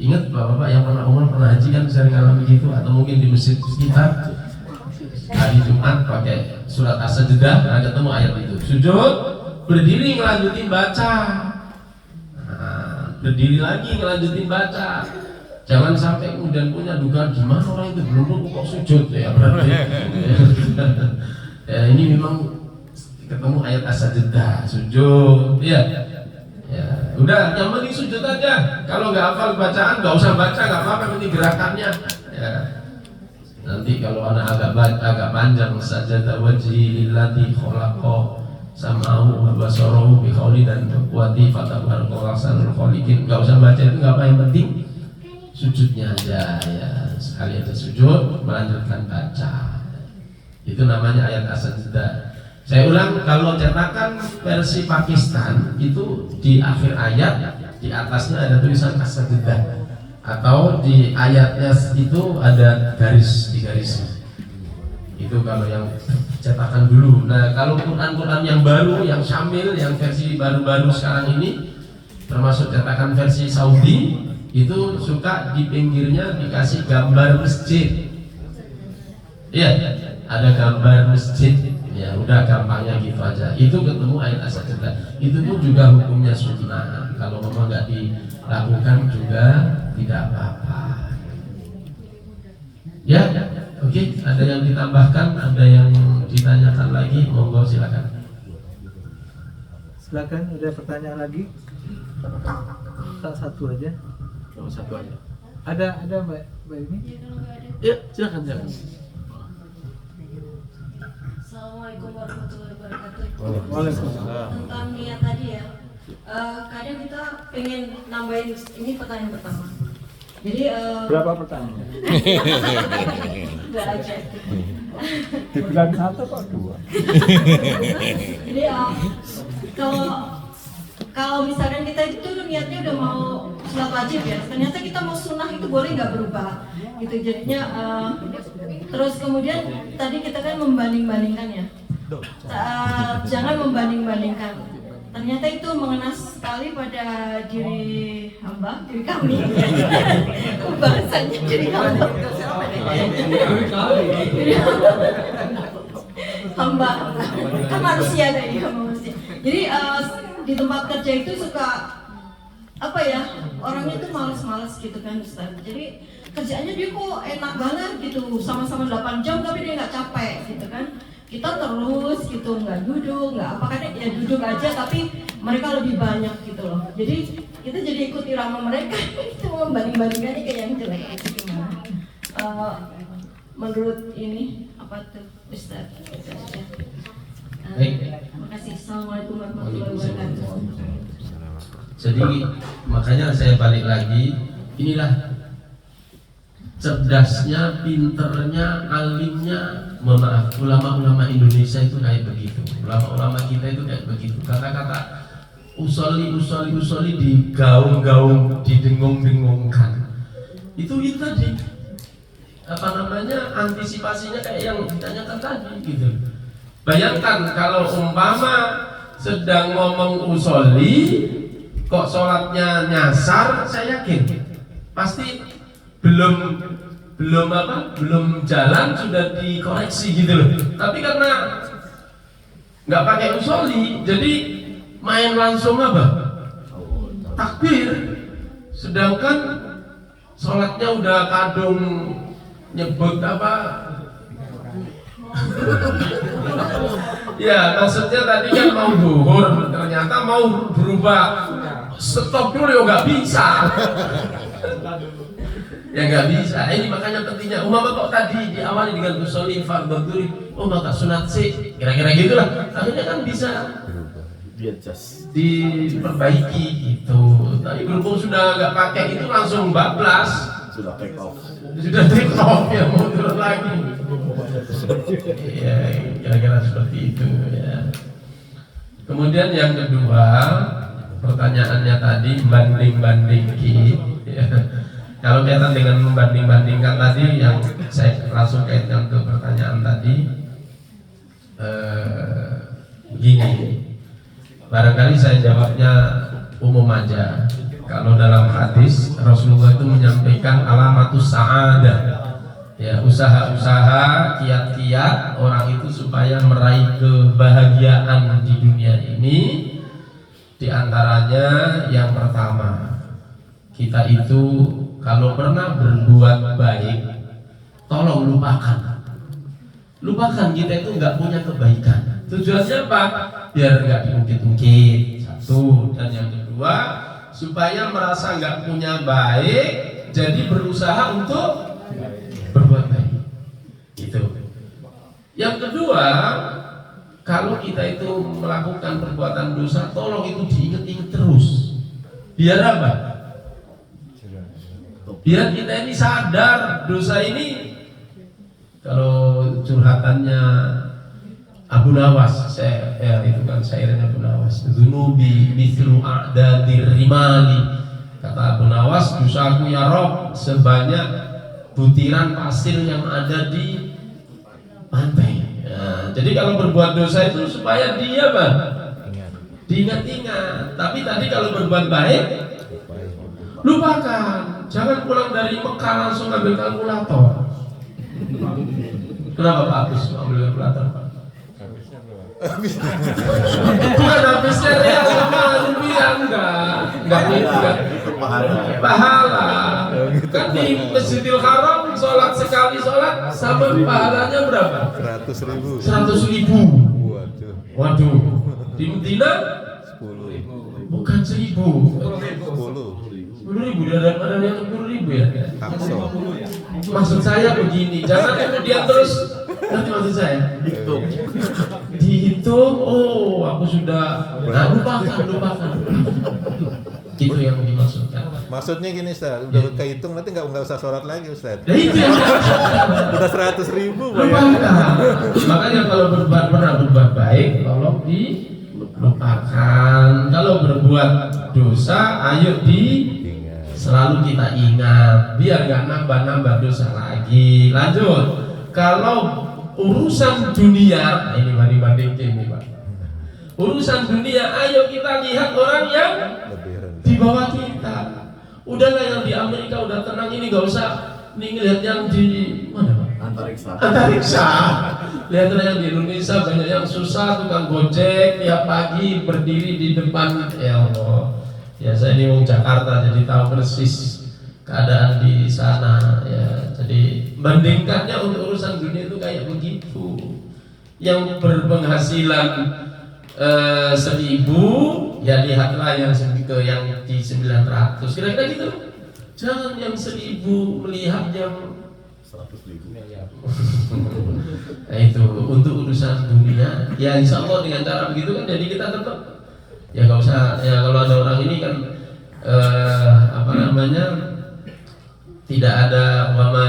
Ingat bapak-bapak yang pernah umrah pernah haji kan sering alami gitu, atau mungkin di masjid kita hari Jumat pakai surat as-sajdah, nah ketemu ayat itu sujud, berdiri ngelanjutin baca, berdiri lagi ngelanjutin baca. Jangan sampai kemudian punya dugaan gimana orang itu belum kok sujud ya berarti. Ya, ini memang ketemu ayat as-sajdah sujud ya. Ya, udah yang penting sujud aja. Kalau nggak hafal bacaan nggak usah baca, nggak apa-apa, ini gerakannya. Ya. Nanti kalau anak agak panjang sajada wajhi lillati khalaqa sam'ahu wa basarahu bi qawli dan quwwati fatabarakallahu ahsanul khaliqin. Enggak usah baca itu enggak apa, yang penting sujudnya aja ya. Sekali aja sujud melanjutkan baca. Itu namanya ayat as-sajdah. Saya ulang, kalau cetakan versi Pakistan itu di akhir ayat di atasnya ada tulisan as-sajdah, atau di ayatnya itu ada garis di garisnya. Itu kalau yang cetakan dulu. Nah, kalau Quran yang baru, yang syamil, yang versi baru-baru sekarang ini, termasuk cetakan versi Saudi, itu suka di pinggirnya dikasih gambar masjid. Iya, ada gambar masjid. Ya udah, gampangnya gitu aja. Itu ketemu ayat as-sajdah. Itu pun juga hukumnya sunnah. Kalau memang nggak dilakukan juga tidak apa-apa. Ya, oke. Ada yang ditambahkan, ada yang ditanyakan lagi, monggo silakan. Silakan, ada pertanyaan lagi? Satu aja. Satu aja. Ada mbak ini? Ya, silakan. Assalamualaikum warahmatullahi wabarakatuh. Waalaikumsalam. Tentang niat tadi ya, kadang kita pengen nambahin, ini pertanyaan pertama. Jadi Berapa pertanyaan? udah aja. Dibilang satu kok dua. Jadi kalau misalkan kita itu niatnya udah mau sholat wajib ya, ternyata kita mau sunnah itu boleh nggak berubah gitu. Jadinya terus kemudian tadi kita kan membanding-bandingkan ya, jangan membanding-bandingkan. Ternyata itu mengena sekali pada diri kami. Bahasanya diri hamba. Hamba kan manusia tadi, manusia. Jadi di tempat kerja itu suka apa ya, orangnya tuh malas-malas gitu kan Ustaz. Jadi kerjaannya dia kok enak banget gitu, sama-sama 8 jam tapi dia nggak capek gitu kan. Kita terus gitu, nggak duduk, nggak apa, kan ya duduk aja tapi mereka lebih banyak gitu loh. Jadi kita jadi ikut irama mereka. Itu membanding-bandingkannya kayak yang jelek itu gimana? Menurut ini apa tuh Ustaz? Baik. Terima kasih. Assalamualaikum warahmatullahi wabarakatuh. Jadi makanya saya balik lagi, inilah cerdasnya, pinternya, alimnya. Mohon maaf, ulama-ulama Indonesia itu kayak begitu. Ulama-ulama kita itu kayak begitu. Kata-kata usoli digaung-gaung, didengung-dengungkan. Itu tadi antisipasinya kayak yang ditanyakan tadi gitu. Bayangkan kalau umpama sedang ngomong usoli kok sholatnya nyasar, saya yakin pasti belum jalan sudah dikoreksi gitu loh. Tapi karena nggak pakai usoli, jadi main langsung takbir, sedangkan sholatnya udah kadung nyebut ya maksudnya tadi kan mau duhur, ternyata mau berubah, stop dulu ya nggak bisa. Ya nggak bisa. Ini makanya pentingnya umpama kok tadi diawali dengan usolli fardhu maka sunat sih, kira-kira gitulah. Akhirnya kan bisa diperbaiki gitu. Tapi berhubung sudah nggak pakai itu langsung bablas, sudah take off ya, mau turun lagi. Ya kira-kira seperti itu ya. Kemudian yang kedua, pertanyaannya tadi banding-bandingki ya. Kalau kaitan dengan membanding-bandingkan tadi, yang saya langsung kaitkan ke pertanyaan tadi, begini, barangkali saya jawabnya umum aja. Kalau dalam hadis Rasulullah itu menyampaikan alamatus sa'adah, ya usaha-usaha, kiat-kiat orang itu supaya meraih kebahagiaan di dunia ini. Di antaranya yang pertama, kita itu kalau pernah berbuat baik, tolong lupakan kita itu nggak punya kebaikan. Tujuannya apa? Biar nggak diungkit-ungkit, satu. Dan yang kedua, supaya merasa nggak punya baik, jadi berusaha untuk berbuat baik. Itu. Yang kedua, kalau kita itu melakukan perbuatan dosa, tolong itu diingat-ingat terus. Biar apa? Biar kita ini sadar dosa ini. Kalau curhatannya Abu Nawas, itu kan syairnya Abu Nawas, dzunubi mithlu a'dadir rimali. Kata Abu Nawas, dosaku ya Rob sebanyak butiran pasir yang ada di pantai. Nah, jadi kalau berbuat dosa itu supaya dia diingat-ingat. Tapi tadi kalau berbuat baik, lupakan. Jangan pulang dari Mekah langsung ambil kalkulator. Kenapa Pak Agus ambil kalkulator Pak? Bukan habisnya real sama rupiah, enggak pahala. Kan di Masjidil Haram sholat sekali sholat sama pahalanya berapa? 100.000. 100.000. Waduh. Di Medina 10.000. Bukan 1.000. 10.000 daripada yang 10.000 ya. Maksud saya begini, jangan kemudian terus nanti maksud saya dihitung. Oh, aku sudah lupakan. Itu yang dimaksudkan. Maksudnya gini Ustaz, udah kehitung nanti nggak usah sholat lagi Ustaz. Nah, itu yang udah 100.000 Makanya kalau pernah berbuat baik, tolong dilupakan. Kalau berbuat dosa, ayo selalu kita ingat, biar nggak nambah dosa lagi. Lanjut, kalau urusan dunia, ini banding-bandingin ini Pak. Urusan dunia, ayo kita lihat orang yang di bawah kita. Udahlah yang di Amerika udah tenang, ini nggak usah nih lihat yang di mana Pak? Antariksa. Lihatlah yang di Indonesia banyak yang susah, tukang gojek tiap pagi berdiri di depan, ya Allah. Ya saya ini orang Jakarta jadi tahu persis keadaan di sana ya. Jadi bandingkannya untuk urusan dunia itu kayak begitu. Yang berpenghasilan 1.000 ya lihatlah yang di 900 kira-kira gitu. Jangan yang 1.000 melihat yang 100.000. Nah itu untuk urusan dunia ya insya Allah dengan cara begitu kan jadi kita tetap ya nggak usah ya. Kalau ada orang ini kan tidak ada wama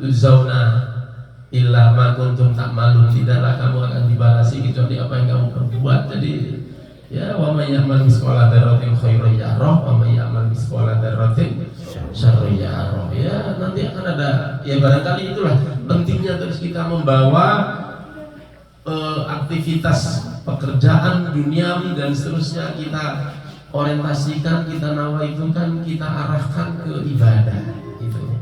tujzauna illa ma kuntum ta'malun, tidaklah kamu akan dibalasi kecuali apa yang kamu perbuat. Jadi ya wa may ya'mal mithqala dzarratin khairan yarah wa may ya'mal mithqala dzarratin syarran yarah. Ya nanti akan ada, ya barangkali itulah pentingnya terus kita membawa aktivitas pekerjaan duniawi dan seterusnya kita orientasikan, kita nawaitukan, kita arahkan ke ibadah gitu.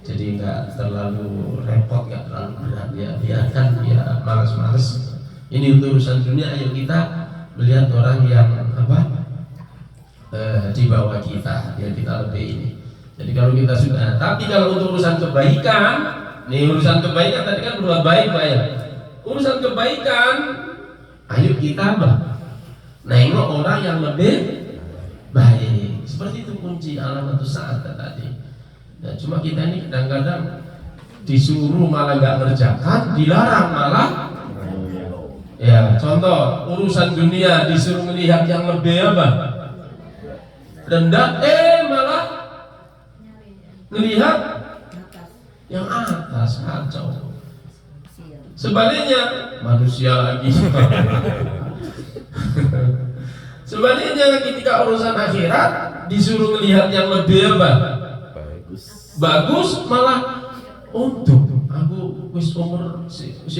Jadi nggak terlalu repot, nggak terlalu berat, ya biarkan ya malas-malas. Ini untuk urusan dunia, ayo kita melihat orang yang di bawah kita, ya kita lebih ini. Jadi kalau kita sudah, tapi kalau untuk urusan kebaikan, nih urusan kebaikan tadi kan berbuat baik Pak ya. Urusan kebaikan, ayo kita nengok orang yang lebih baik. Seperti itu kunci alamatus sa'adah tadi. Nah, cuma kita ini kadang-kadang disuruh malah nggak ngerjakan, dilarang malah. Ya, contoh urusan dunia disuruh melihat yang lebih rendah, malah melihat yang atas, kacau. Sebaliknya manusia lagi. Sebaliknya ketika urusan akhirat disuruh melihat yang lebih bagus, malah untung. Aku wis umur 40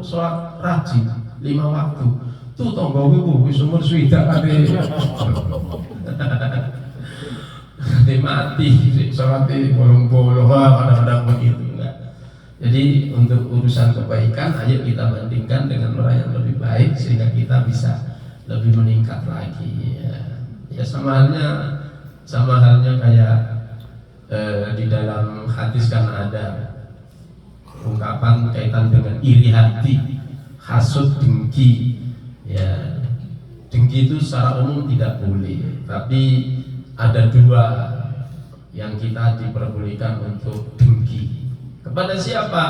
sholat rajin 5 waktu. Tuh tonggoku wis umur swidak kabeh. Mati sholat bolong-bolong kadang-kadang begitu. Jadi untuk urusan kebaikan, ayo kita bandingkan dengan orang yang lebih baik sehingga kita bisa lebih meningkat lagi. Ya sama halnya kayak di dalam hadis kan ada ungkapan kaitan dengan iri hati, hasud, dengki. Ya, dengki itu secara umum tidak boleh, tapi ada 2 yang kita diperbolehkan untuk dengki. Kepada siapa?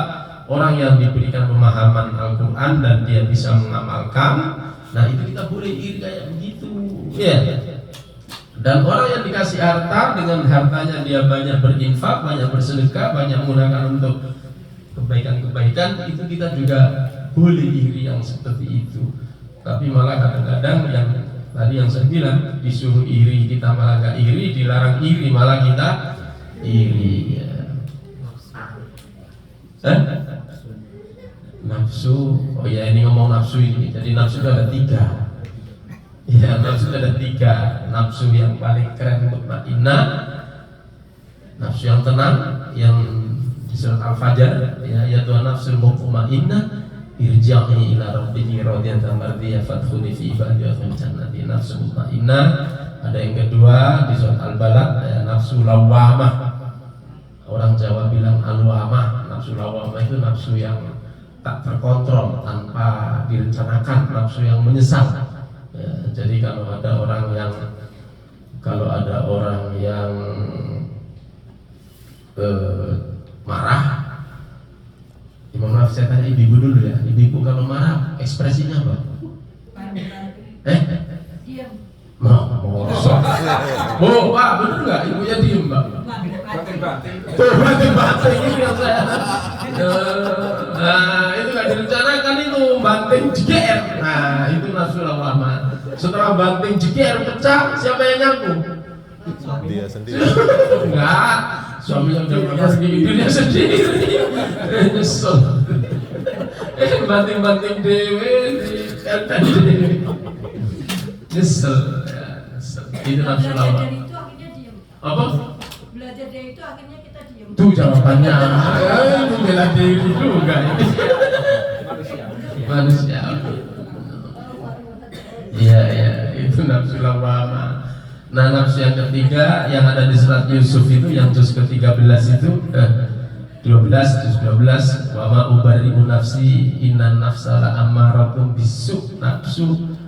Orang yang diberikan pemahaman Al-Quran dan dia bisa mengamalkan. Nah itu kita boleh iri kayak begitu. Ya. Dan orang yang dikasih harta, dengan hartanya dia banyak berinfak, banyak bersedekah, banyak menggunakan untuk kebaikan-kebaikan, itu kita juga boleh iri yang seperti itu. Tapi malah kadang-kadang yang tadi yang saya bilang, disuruh iri kita malah gak iri, dilarang iri malah kita iri. Ya. Nafsu, oh ya ini ngomong nafsu ini. Jadi nafsu ada 3. Ya nafsu ada 3. Nafsu yang paling keren untuk mutmainnah, nafsu yang tenang, yang di surat Al-Fajr, ya Tuhan nafsul mutmainnah, irja'i ila rabbiki radiyatan mardiyah fadkhuli fi ibadi wa fil jannati. Nafsu mutmainnah. Ada yang kedua di surat Al-Balad, ya, nafsu lawamah. Orang Jawa bilang alwamah. Nafsu lawamah itu nafsu yang tak terkontrol, tanpa direncanakan, nafsu yang menyesal. Ya, jadi kalau ada orang yang marah, mohon maaf saya tanya ibu dulu ya. Ibu kalau marah ekspresinya apa? Diam. Oh, Pak, bener nggak ibunya diem, Pak? Batin-batin. Tuh, banting ini yang saya. Nah, itu nggak direncanakan itu, banting jeger. Nah, itu nafsu lawamah. Setelah banting jeger pecah, siapa yang nyapu? Dia sendiri. Enggak, suaminya udah pergi dunia sendiri. Nyesel. Banting-banting dewe di nyesel. Itu nafsu lawamah. Belajar dari itu akhirnya diam. Apa? Belajar dari itu akhirnya kita diam. Itu jawabannya. Itu bela diri juga ini. Manusia. Iya, itu nafsu lawamah. Nah, nafsu yang ketiga yang ada di surat Yusuf itu, yang juz ke-13 itu 12 juz 12, wa ma ubari'u nafsi innan nafsa la'ammaratun bisu'. Nafsu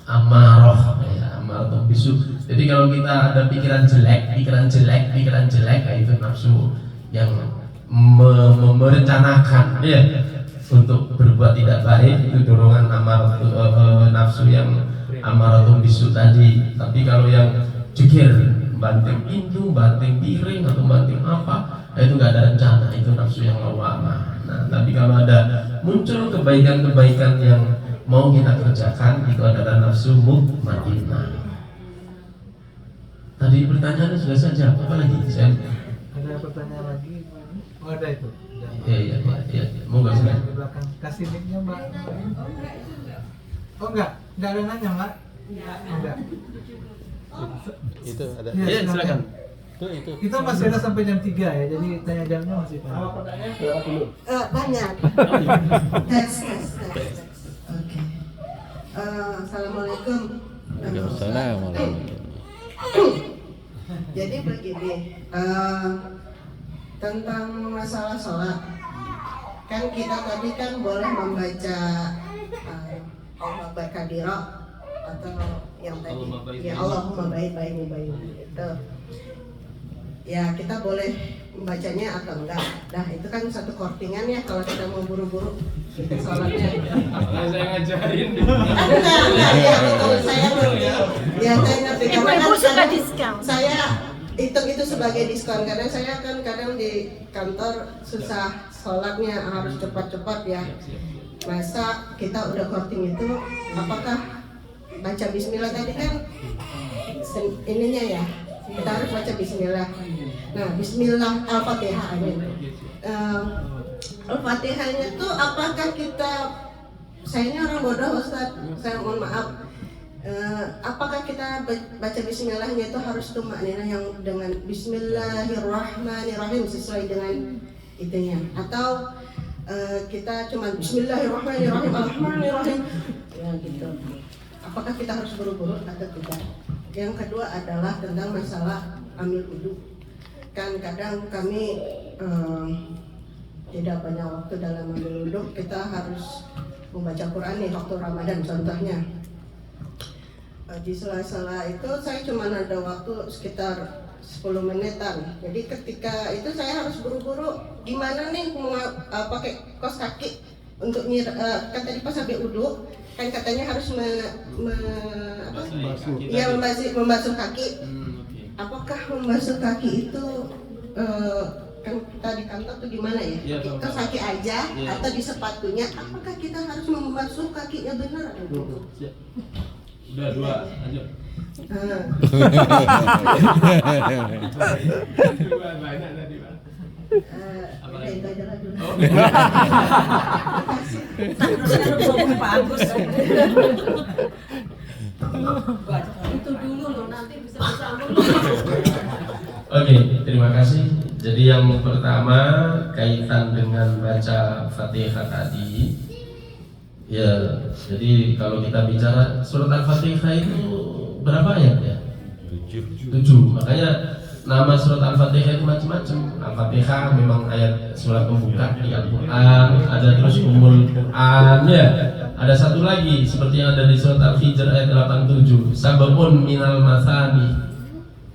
amarah, ya, amaratun bisu'. Jadi kalau kita ada pikiran jelek, itu nafsu yang merencanakan, ya, untuk berbuat tidak baik, itu dorongan nafsu yang amaratun bisu tadi. Tapi kalau yang jikir banting pintu, banting piring atau banting apa, itu nggak ada rencana, itu nafsu yang lawamah. Nah, tapi kalau ada muncul kebaikan-kebaikan yang mau kita kerjakan, itu adalah nafsu mutmainnah. Tadi pertanyaannya sudah saja, apa lagi? Saya Ada pertanyaan lagi? Oh, ada itu. iya, mau nggak sih? Di belakang. Kasih mic-nya, Mbak. Oh, enggak ada nanya, Mbak. Enggak. Itu ada. Iya, silakan. Itu. Itu masih ada sampai jam 3 ya, jadi tanya jamnya masih ada. Pertanyaan berapa dulu? Banyak. Tes. Oke. Assalamualaikum. Waalaikumsalam. Jadi begini, tentang masalah sholat, kan kita tadi kan boleh membaca Allah berkadiro atau yang tadi ya Allahumma baik itu. Ya kita boleh membacanya atau enggak. Nah itu kan satu kortingan ya kalau kita mau buru-buru kita sholatnya. Saya ngajarin. Enggak ya betul saya ngerti. Ya saya ngerti karena Ibu suka kan diskon. saya hitung itu sebagai diskon karena saya kan kadang di kantor susah sholatnya harus cepat-cepat ya. Masa kita udah korting itu apakah baca bismillah tadi kan ininya ya kita harus baca bismillah. Nah bismillah al-fatihah al-fatihahnya tuh apakah kita, saya ini orang bodoh Ustaz, saya mohon maaf, apakah kita baca bismillahnya itu harus tumakninah yang dengan bismillahirrahmanirrahim sesuai dengan itunya, atau kita cuma bismillahirrahmanirrahim alhamdulillahirrahim ya gitu. Apakah kita harus buru-buru atau tidak? Yang kedua adalah tentang masalah ambil wudhu. Kan kadang kami tidak banyak waktu dalam ambil wudhu, kita harus membaca Quran nih waktu Ramadan contohnya. Di sela-sela itu saya cuma ada waktu sekitar 10 menitan. Jadi ketika itu saya harus buru-buru gimana nih mau pakai kos kaki untuk kan tadi pas sampai wudhu kan katanya harus membasuh kaki. Apakah membasuh kaki itu kan kita di kantor tuh gimana ya? Kita kaki aja atau di sepatunya? Apakah kita harus membasuh kakinya benar? Udah 2, lanjut. Banyak tadi, Pak. Itu aja lah dulu. Itu dulu loh, nanti bisa bersambung. Oke, terima kasih. Jadi yang pertama kaitan dengan baca Fatihah tadi. Ya, jadi kalau kita bicara surat Al-Fatihah itu berapa ayat ya? 7. Makanya nama surat Al-Fatihah itu macam-macam. Al-Fatihah memang ayat surat pembuka di Al-Quran, ada terus Ummul Quran ya. Ada satu lagi seperti yang ada di surat Al-Hijr ayat 87, Sab'un minal masani.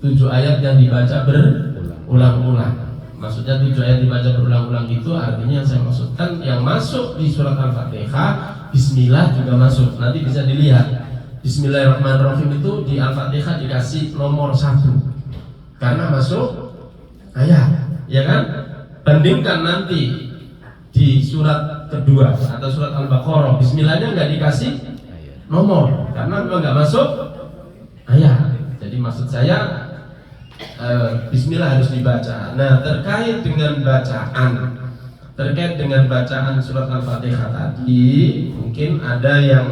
7 ayat yang dibaca berulang-ulang. Maksudnya 7 ayat dibaca berulang-ulang itu artinya yang saya maksudkan yang masuk di surat Al-Fatihah Bismillah juga masuk. Nanti bisa dilihat Bismillahirrahmanirrahim itu di Al-Fatihah dikasih nomor 1 karena masuk ayat, ya kan? Bandingkan nanti di surat kedua atau surat Al-Baqarah Bismillahnya nggak dikasih nomor karena memang nggak masuk ayat. Jadi maksud saya Bismillah harus dibaca. Nah terkait dengan bacaan surat Al-Fatihah tadi, mungkin ada yang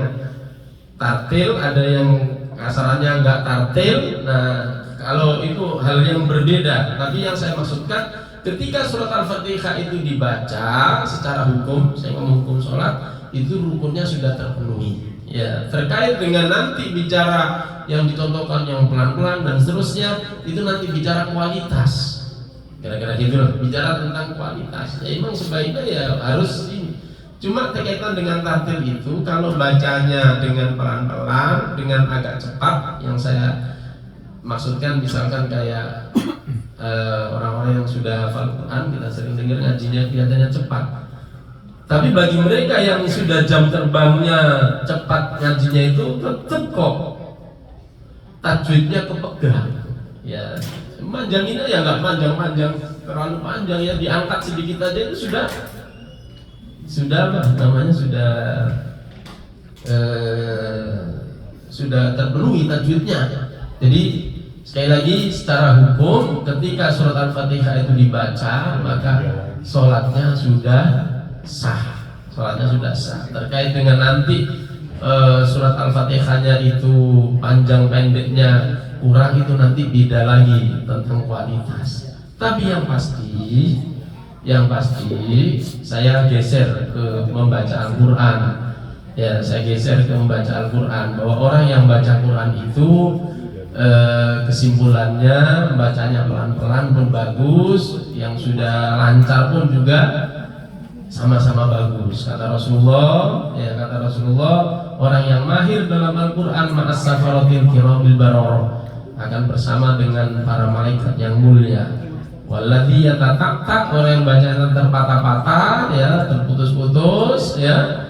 tartil, ada yang kasarannya nggak tartil. Nah kalau itu hal yang berbeda. Tapi yang saya maksudkan ketika surat Al-Fatihah itu dibaca secara hukum, saya ngomong hukum sholat, itu rukunnya sudah terpenuhi. Ya, terkait dengan nanti bicara yang dicontohkan yang pelan-pelan dan seterusnya, itu nanti bicara kualitas. Kira-kira gitu loh, bicara tentang kualitas. Ya emang sebaiknya ya harus ini. Cuma berkaitan dengan tartil itu, kalau bacanya dengan pelan-pelan, dengan agak cepat, yang saya maksudkan misalkan kayak orang-orang yang sudah hafal Quran, kita sering dengar ngajinya kelihatannya cepat. Tapi bagi mereka yang sudah jam terbangnya cepat ngajinya itu tetap kok tajwidnya kepegang. Ya, manjangin aja, nggak panjang-panjang, terlalu panjang ya, diangkat sedikit aja itu sudah apa namanya, sudah terpenuhi tajwidnya. Jadi sekali lagi secara hukum ketika surat Al-Fatihah itu dibaca maka sholatnya sudah sah. Terkait dengan nanti surat Al-Fatihahnya itu panjang pendeknya kurang, itu nanti beda lagi tentang kualitas. Tapi yang pasti saya geser ke membaca Al-Quran. Ya, saya geser ke membaca Al-Quran, bahwa orang yang baca Quran itu kesimpulannya bacanya pelan-pelan pun bagus, yang sudah lancar pun juga sama-sama bagus. Kata Rasulullah, orang yang mahir dalam Al-Quran ma'as safaratil kiramil bararah, akan bersama dengan para malaikat yang mulia. Walladzi yatatak, orang yang bacanya terpatah-patah ya, terputus-putus ya,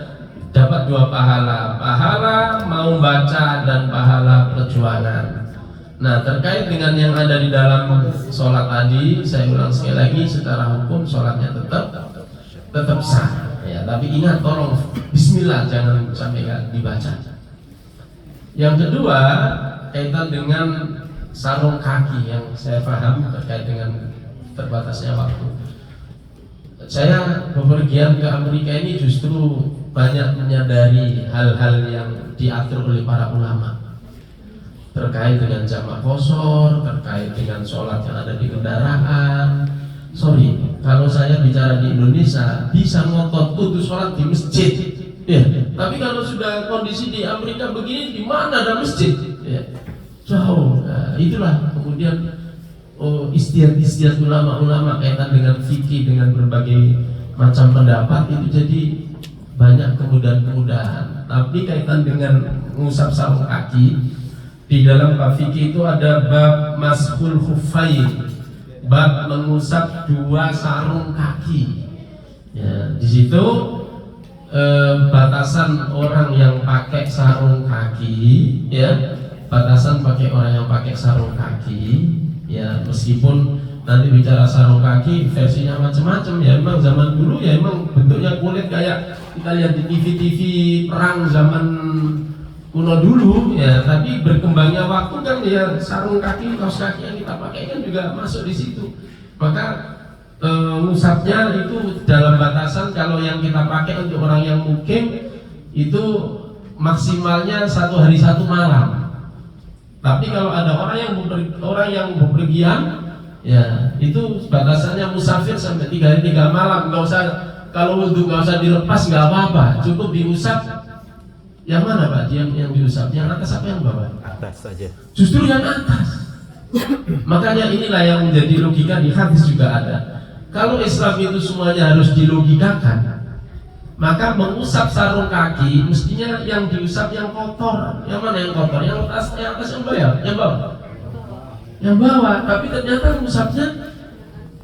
dapat 2 pahala mau baca dan pahala perjuangan. Nah, terkait dengan yang ada di dalam sholat tadi, saya ulang sekali lagi, secara hukum sholatnya tetap sah ya, tapi ingat tolong bismillah jangan sampai dibaca. Yang kedua, kaitan dengan sarung kaki, yang saya paham terkait dengan terbatasnya waktu. Saya bepergian ke Amerika ini justru banyak menyadari hal-hal yang diatur oleh para ulama terkait dengan jamak qashar, terkait dengan sholat yang ada di kendaraan. Sorry, kalau saya bicara di Indonesia bisa ngotot putus sholat di masjid, ya. Tapi kalau sudah kondisi di Amerika begini, di mana ada masjid? Ya. Jauh. Nah, itulah kemudian istiadat ulama-ulama kaitan dengan fikih, dengan berbagai macam pendapat itu jadi banyak kemudahan-kemudahan. Tapi kaitan dengan mengusap sarung kaki, di dalam bab fikih itu ada bab mashul khuffain, bab mengusap 2 sarung kaki. Ya, di situ batasan orang yang pakai sarung kaki, ya, batasan pakai orang yang pakai sarung kaki, ya, meskipun nanti bicara sarung kaki versinya macam-macam ya. Memang zaman dulu ya emang bentuknya kulit kayak kita lihat di TV perang zaman kuno dulu ya, tapi berkembangnya waktu kan ya sarung kaki, kaos kaki yang kita pakai kan juga masuk di situ. Maka ngusapnya itu dalam batasan, kalau yang kita pakai untuk orang yang mukim itu maksimalnya 1 hari 1 malam. Tapi kalau ada orang yang bepergian ya itu batasannya musafir sampai 3 hari 3 malam. Nggak usah, kalau wudhu nggak usah dilepas, nggak apa-apa, cukup diusap. Yang mana Pak? Yang diusap? Yang atas apa yang bawah? Atas saja. Justru yang atas. Makanya inilah yang menjadi logika di hadis juga ada. Kalau Islam itu semuanya harus dilogikakan, maka mengusap sarung kaki mestinya yang diusap yang kotor. Yang mana yang kotor? Yang atas yang bawah? Yang bawah? Yang bawah. Tapi ternyata mengusapnya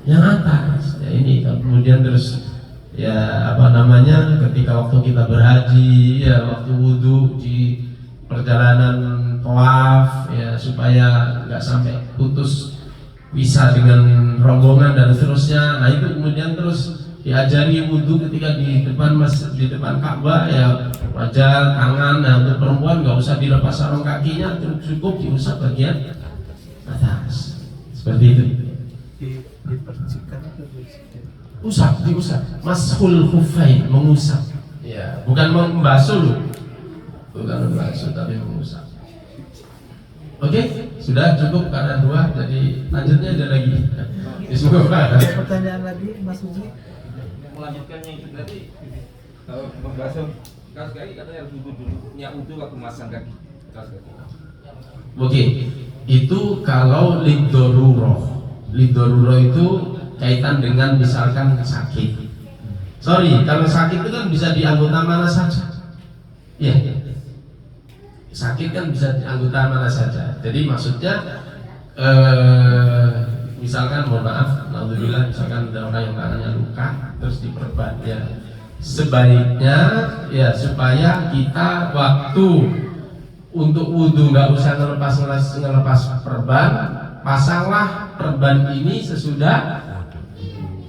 yang atas. Ya ini kemudian terus ya apa namanya, ketika waktu kita berhaji ya, waktu wudhu di perjalanan tawaf ya, supaya nggak sampai putus bisa dengan rombongan dan seterusnya. Nah itu kemudian terus diajari wudhu ketika di depan Ka'bah ya, wajah, tangan. Nah untuk perempuan nggak usah dilepas sarung kakinya, cukup diusap bagian atas seperti itu. Diusap, mashul khuffain, mengusap. Ya, bukan membasuh loh. Bukan membasuh tapi mengusap. Oke, sudah cukup karena 2, jadi lanjutnya ada lagi. Ada pertanyaan lagi Mas Uji? Melanjutkannya itu berarti kalau membasuh kaos kaki katanya harus wudhu dulu. Niat wudhu waktu masang kaki kaos kaki. Oke, itu kalau lidoruro itu kaitan dengan misalkan sakit. Sorry, kalau sakit itu kan bisa di anggota mana saja. Ya, sakit kan bisa di anggota mana saja. Jadi maksudnya misalkan mohon maaf, alhamdulillah misalkan ada orang yang tangannya luka terus diperban ya, sebaiknya ya supaya kita waktu untuk wudhu nggak usah ngelepas perban, pasanglah perban ini sesudah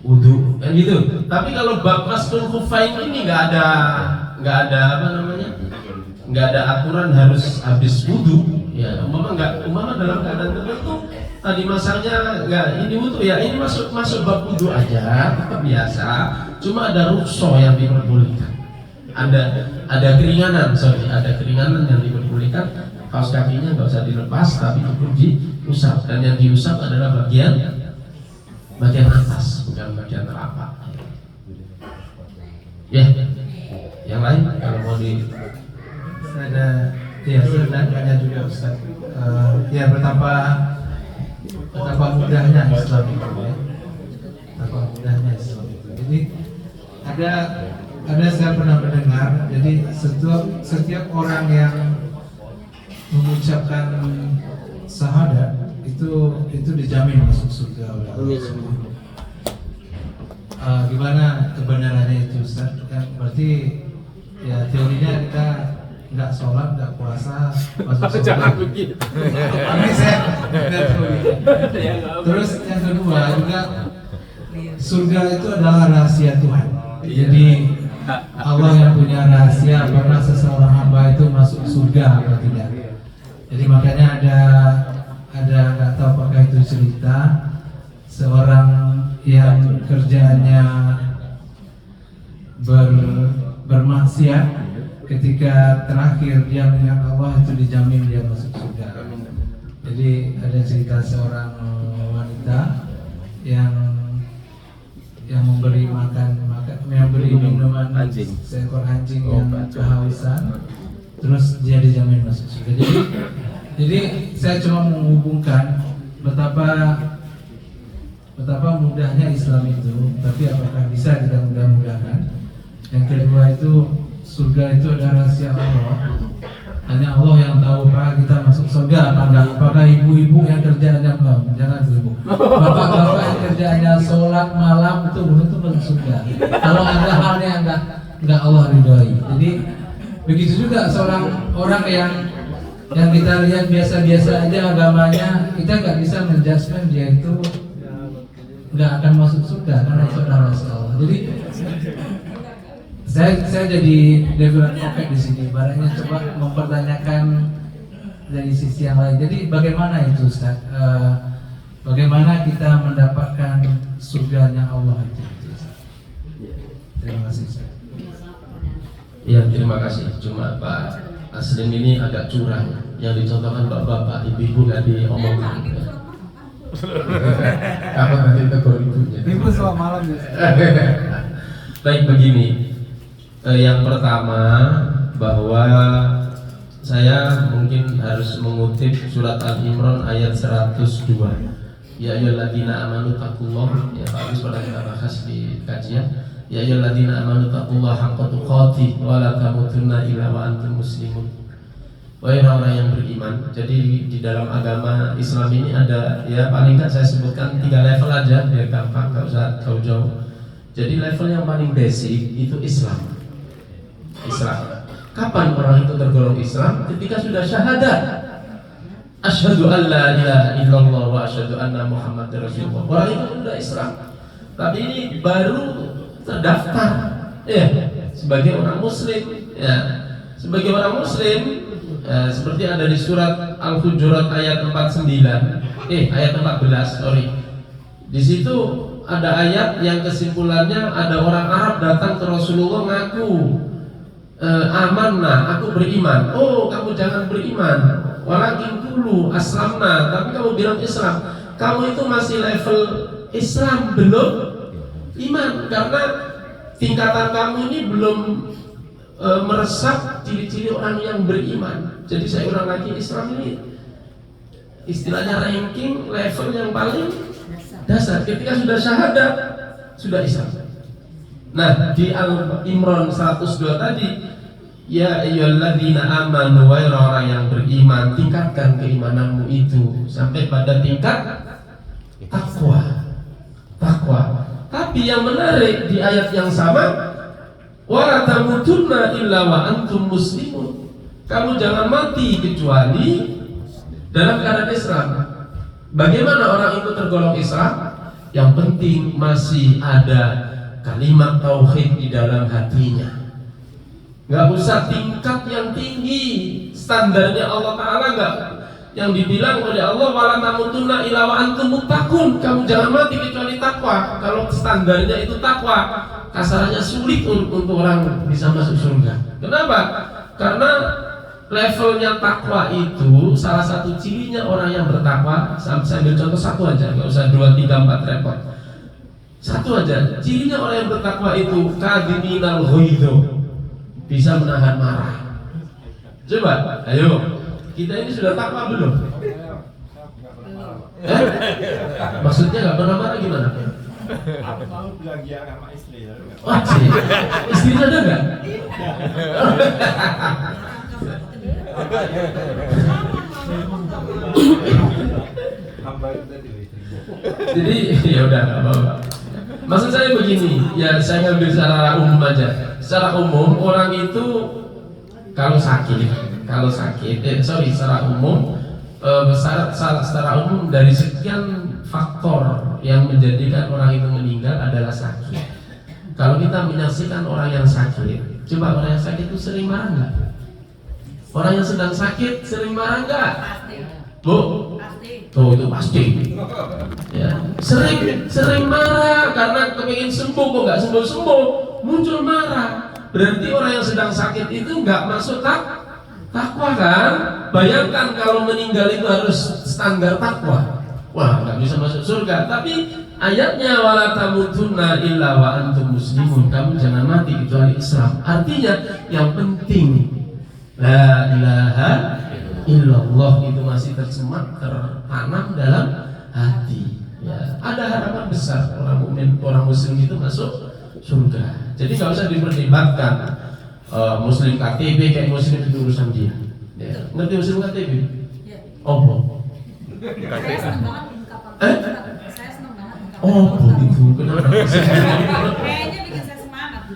wudu, kan gitu. Tapi kalau bab masul khufain ini nggak ada apa namanya, nggak ada aturan harus habis wudu. Ya, umpama dalam keadaan tertentu tadi masangnya nggak ini wudu ya, ini masuk bab wudu aja, tetap biasa. Cuma ada rukhsah yang diperbolehkan. Ada keringanan yang diperbolehkan. Kaos kakinya nggak usah dilepas, tapi cukup diusap. Dan yang diusap adalah bagian atas, bukan bagian telapak. Ya, yang lain kalau mau di Ada tanya juga Ustaz. Ya betapa mudahnya Islam itu ya. Betapa mudahnya Islam itu. Jadi ada saya pernah mendengar. Jadi setiap orang yang mengucapkan syahadat itu dijamin masuk surga oleh Allah. Gimana kebenarannya itu Ustaz? Kan berarti ya teorinya kita nggak sholat, nggak puasa, masuk surga. Jangan begitu. Ini saya terus yang kedua juga surga itu adalah rahasia Tuhan. Jadi Allah yang punya rahasia apakah seseorang hamba itu masuk surga atau tidak. Jadi makanya ada nggak tahu apakah itu cerita seorang yang kerjaannya bermaksiat, ketika terakhir dia mengingat Allah itu dijamin dia masuk surga. Jadi ada cerita seorang wanita yang memberi minuman seekor anjing yang kehausan, terus dia dijamin masuk surga. Jadi saya cuma menghubungkan betapa mudahnya Islam itu, tapi apakah bisa kita mudah-mudahan. Yang kedua itu surga itu ada rahasia Allah. Hanya Allah yang tahu apakah kita masuk surga apa enggak. Apakah ibu-ibu yang kerjaannya jangan tuh ibu. Bapak-bapak yang kerjaannya sholat malam itu masuk surga. Kalau ada hal yang enggak Allah ridhoi. Jadi begitu juga seorang orang yang kita lihat biasa-biasa aja agamanya, kita nggak bisa menjudgment dia itu nggak akan masuk surga karena itu adalah rahasia Allah. Jadi saya jadi developer di sini. Barangnya coba mempertanyakan dari sisi yang lain. Jadi bagaimana itu Ustaz? Bagaimana kita mendapatkan surganya Allah itu? Terima kasih Ustaz. Ya, terima kasih. Cuma Pak Aslim ini agak curang. Yang dicontohkan bapak-bapak, ibu-ibu nggak diomongkan. Apa nanti tegur ibunya? Ibu selama malam ya. Baik, begini. Yang pertama bahwa saya mungkin harus mengutip surat Al-Imran ayat 102. Ya ayyuhalladzina amanu taqullah. Ya Pak Agus pernah kita bahas di kajian. Ya ayyuhalladzina amanu taqullaha haqqa tuqatih wa la tamutunna illa wa antum muslimun. Wahai orang yang beriman. Jadi di dalam agama Islam ini ada, ya paling nggak saya sebutkan 3 level aja biar gampang, nggak usah jauh-jauh. Jadi level yang paling basic itu Islam. Kapan orang itu tergolong Islam? Ketika sudah syahadat. Asyhadu an la ilaha illallah wa asyhadu anna Muhammadar Rasulullah. Orang itu sudah Islam. Tapi ini baru terdaftar ya sebagai orang muslim ya. Sebagai orang muslim seperti ada di surat Al-Hujurat ayat 14 Di situ ada ayat yang kesimpulannya ada orang Arab datang ke Rasulullah ngaku amanah, aku beriman. Oh, kamu jangan beriman. Walakin dulu aslamna, tapi kamu bilang Islam. Kamu itu masih level Islam, belum iman, karena tingkatan kamu ini belum meresap ciri-ciri orang yang beriman. Jadi saya ulang lagi, Islam ini istilahnya ranking level yang paling dasar. Ketika sudah syahadat, sudah Islam. Nah, di Al-Imran 102 tadi, ya ayyuhalladzina amanu, wahai orang yang beriman, tingkatkan keimananmu itu sampai pada tingkat takwa. Tapi yang menarik di ayat yang sama, wa la tamutunna illa wa antum muslimun. Kamu jangan mati kecuali dalam keadaan Islam. Bagaimana orang itu tergolong Islam? Yang penting masih ada kalimat tauhid di dalam hatinya. Nggak usah tingkat yang tinggi, standarnya Allah Ta'ala nggak. Yang dibilang oleh Allah, wala tamutunna illa wa antum muttaqun, kamu jangan mati kecuali takwa. Kalau standarnya itu takwa, kasarnya sulit untuk orang bisa masuk surga. Kenapa? Karena levelnya takwa itu salah satu cirinya orang yang bertakwa. Saya ambil contoh satu aja, nggak usah 2, 3, 4 repot. Satu aja, cirinya orang yang bertakwa itu kadhiminal ghaidho, bisa menahan marah. Coba, ayo, kita ini sudah takwa belum? Maksudnya nggak pernah marah gimana? Aku mau bahagia sama istri. Wah, istrinya ada nggak? Jadi ya udah nggak apa-apa. Maksud saya begini, ya saya ngambil secara umum aja. Secara umum orang itu kalau sakit, secara umum secara umum dari sekian faktor yang menjadikan orang itu meninggal adalah sakit. Kalau kita menyaksikan orang yang sakit, coba orang yang sakit itu sering marah nggak? Orang yang sedang sakit sering marah nggak? Bu? Oh, itu pasti. Ya, sering marah karena kepingin sembuh, kok nggak sembuh, muncul marah. Berarti orang yang sedang sakit itu nggak masuk takwa kan? Bayangkan kalau meninggal itu harus standar takwa. Wah, nggak bisa masuk surga. Tapi ayatnya wala tamutunna illa wa antum muslimun, kamu jangan mati kecuali Islam. Artinya yang penting la ilaha illallah itu masih tersemat, tertanam dalam hati. Ya, ada harapan besar orang mukmin, orang muslim itu masuk surga. Jadi nggak usah diperdebatkan muslim KTP kayak muslim itu urusan dia. Ya. Ngerti muslim KTP? Opo? Saya senang banget ungkapan. Saya senang banget ungkapan. Oh, begitu. Kenapa? Kayaknya bikin saya semangat.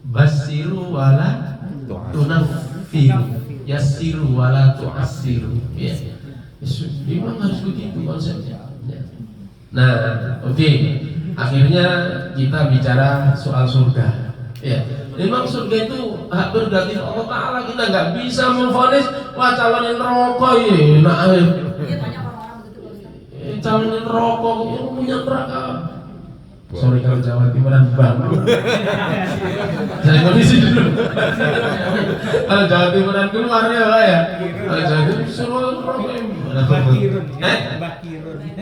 Basiru wala tunaffiru, yassiru wala tu'assiru. Ya. Memang harus begitu konsepnya. Nah, oke. Akhirnya kita bicara soal surga. Ya. Memang surga itu hak prerogatif Allah Ta'ala. Kita nggak bisa memvonis, wah calonin rokok ya, nah, Banyak orang-orang begitu. calonin rokok, punya neraka. Sorry kalau Jawa Timuran bang. Saya kondisi dulu. Kalau Jawa Timuran keluarnya lah ya. Kalau Jawa Timuran suruh rokok.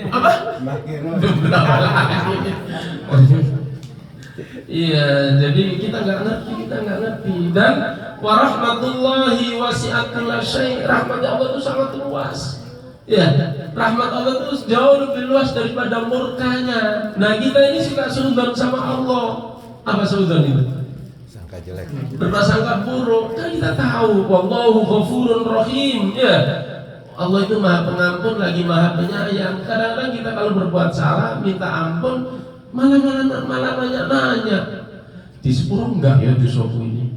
Apa? Iya, jadi kita nggak ngerti. Dan warahmatullahi wasi'at kulla syai', rahmatnya Allah itu sangat luas. Ya, rahmat Allah itu jauh lebih luas daripada murkanya. Nah, kita ini suka suudzon sama Allah. Apa suudzon itu? Sangka jelek. Berprasangka buruk. Kan kita tahu wallahu ghafurur rahim. Ya. Allah itu Maha Pengampun lagi Maha Penyayang. Kadang-kadang kita kalau berbuat salah minta ampun, malah nanya. Di sepuluh enggak ya dosaku ini.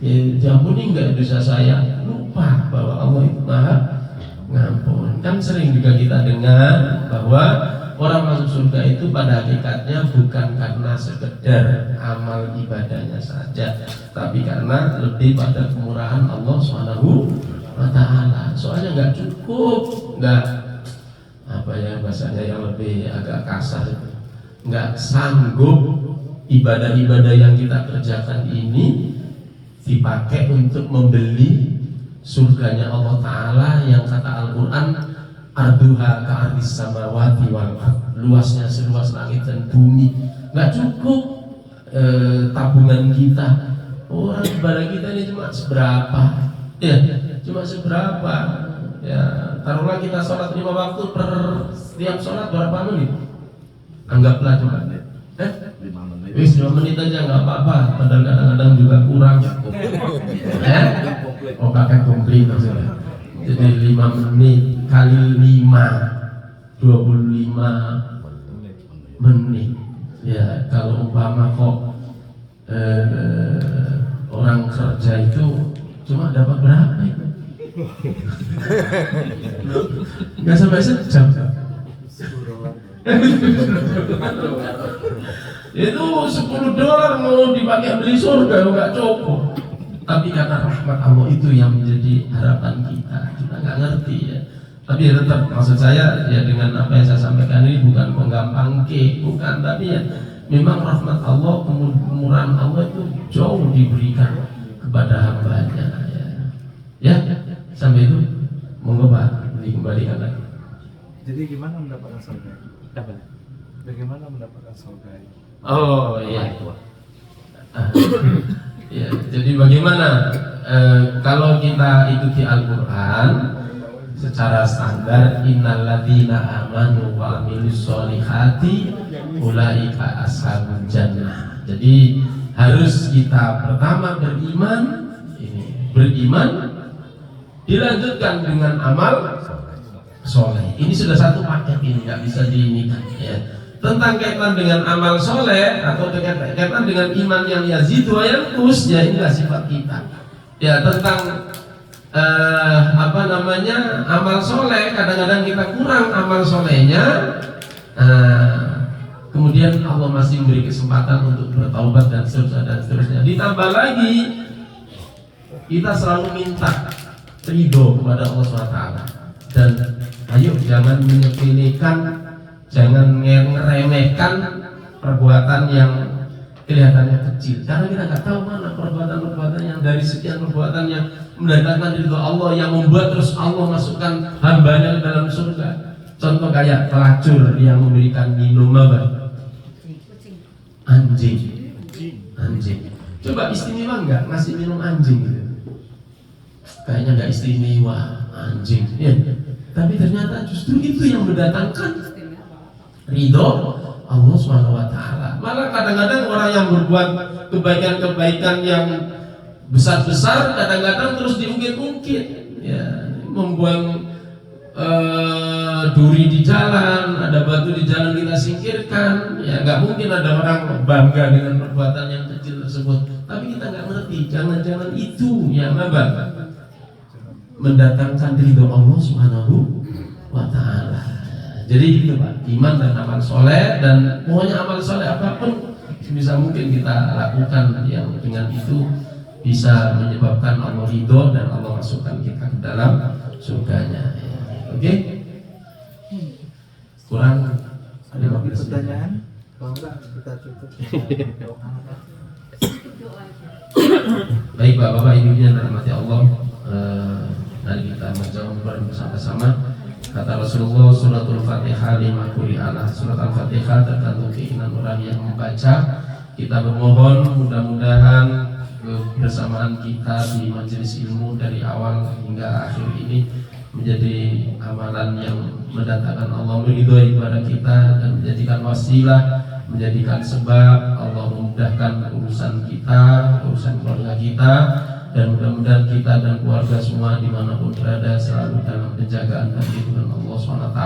Ya, diampuni enggak dosa saya? Lupa bahwa Allah itu Maha Pengampun. Kan sering juga kita dengar bahwa orang masuk surga itu pada hakikatnya bukan karena sekedar amal ibadahnya saja, tapi karena lebih pada kemurahan Allah Subhanahu wa Ta'ala. Soalnya nggak cukup, nggak apa ya bahasanya yang lebih agak kasar itu, nggak sanggup ibadah-ibadah yang kita kerjakan ini dipakai untuk membeli surganya Allah Ta'ala yang kata Al-Quran arduha ka'ardis samawati wal ardh, luasnya seluas langit dan bumi. Nggak cukup tabungan kita. Orang ibadah kita ini cuma seberapa? Ya, cuma seberapa? Ya, taruhlah kita sholat 5 waktu, per setiap sholat berapa menit? Anggaplah coba 5 menit. 5 menit aja nggak apa-apa. Padahal kadang-kadang juga kurang. Oh, pakai komplit maksudnya. Jadi 5 menit kali 5 25 menit. Ya, kalau umpama kok orang kerja itu cuma dapat berapa itu? Nggak sampai sejam. Itu $10 mau dipakai beli surga nggak cukup. Tapi karena rahmat Allah itu yang menjadi harapan kita nggak ngerti ya. Tapi tetap maksud saya ya dengan apa yang saya sampaikan ini bukan penggampang bukan, tapi ya memang rahmat Allah, kemurahan Allah itu jauh diberikan kepada hambanya ya. Sampai itu monggo Pak dikembalikan lagi. Jadi gimana mendapatkan surga? Bagaimana mendapatkan surga? Oh iya. Ya, jadi bagaimana kalau kita ikuti Al-Quran secara standar, innalladzina amanu wa amilus sholihati ulaika ashabul jannah. Jadi harus kita pertama beriman dilanjutkan dengan amal soleh. Ini sudah satu paket, ini nggak bisa diinikan ya. Tentang kaitan dengan amal soleh atau kaitan dengan iman yang yazid wa yanqus, ya inilah sifat kita. Ya tentang amal soleh, kadang-kadang kita kurang amal solehnya. Kemudian Allah masih memberi kesempatan untuk bertaubat dan seterusnya. Ditambah lagi kita selalu minta ridho kepada Allah SWT. Dan ayo jangan menyepelekan, jangan ngeremehkan perbuatan yang kelihatannya kecil, karena kita nggak tahu mana perbuatan-perbuatan yang dari sekian perbuatan yang mendatangkan ridho Allah, yang membuat terus Allah masukkan hambanya ke dalam surga. Contoh kayak pelacur yang memberikan minum apa? Anjing. Coba istimewa nggak ngasih minum anjing gitu? Kayaknya nggak istimewa anjing ya. Tapi ternyata justru itu yang mendatangkan ridho Allah SWT. Malah kadang-kadang orang yang berbuat kebaikan-kebaikan yang besar-besar kadang-kadang terus diungkit-ungkit ya, membuang duri di jalan, ada batu di jalan kita singkirkan ya. Nggak mungkin ada orang bangga dengan perbuatan yang kecil tersebut, tapi kita nggak ngerti jangan-jangan itu yang mendatangkan ridho Allah SWT. Jadi gitu Pak, iman dan amal soleh, dan pokoknya amal soleh apapun bisa mungkin kita lakukan yang dengan itu bisa menyebabkan Allah ridho dan Allah masukkan kita ke dalam surganya. Oke? Kurang ada lagi pertanyaan? Kalau enggak kita tutup. Baik Bapak Ibu yang dirahmati Allah, mari kita menjawab bersama-sama. Kata Rasulullah, suratul Fatihah lima quri'alah. Surat Al-Fatihah tergantung keinginan orang yang membaca. Kita bermohon mudah-mudahan kebersamaan kita di majelis ilmu dari awal hingga akhir ini menjadi amalan yang mendatangkan Allah meridhoi kepada kita dan menjadikan wasilah, menjadikan sebab Allah memudahkan urusan kita, urusan keluarga kita, dan mudah-mudahan kita dan keluarga semua dimanapun berada selalu dalam penjagaan dan lindungan Allah SWT,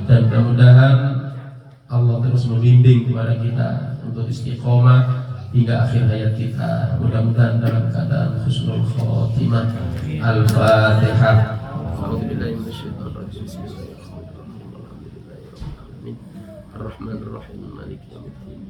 dan mudah-mudahan Allah terus membimbing kepada kita untuk istiqomah hingga akhir hayat kita. Mudah-mudahan dalam keadaan husnul khotimah. Al-Fatihah. Ar-Rahmanir-Rahim. Maliki yaumiddin.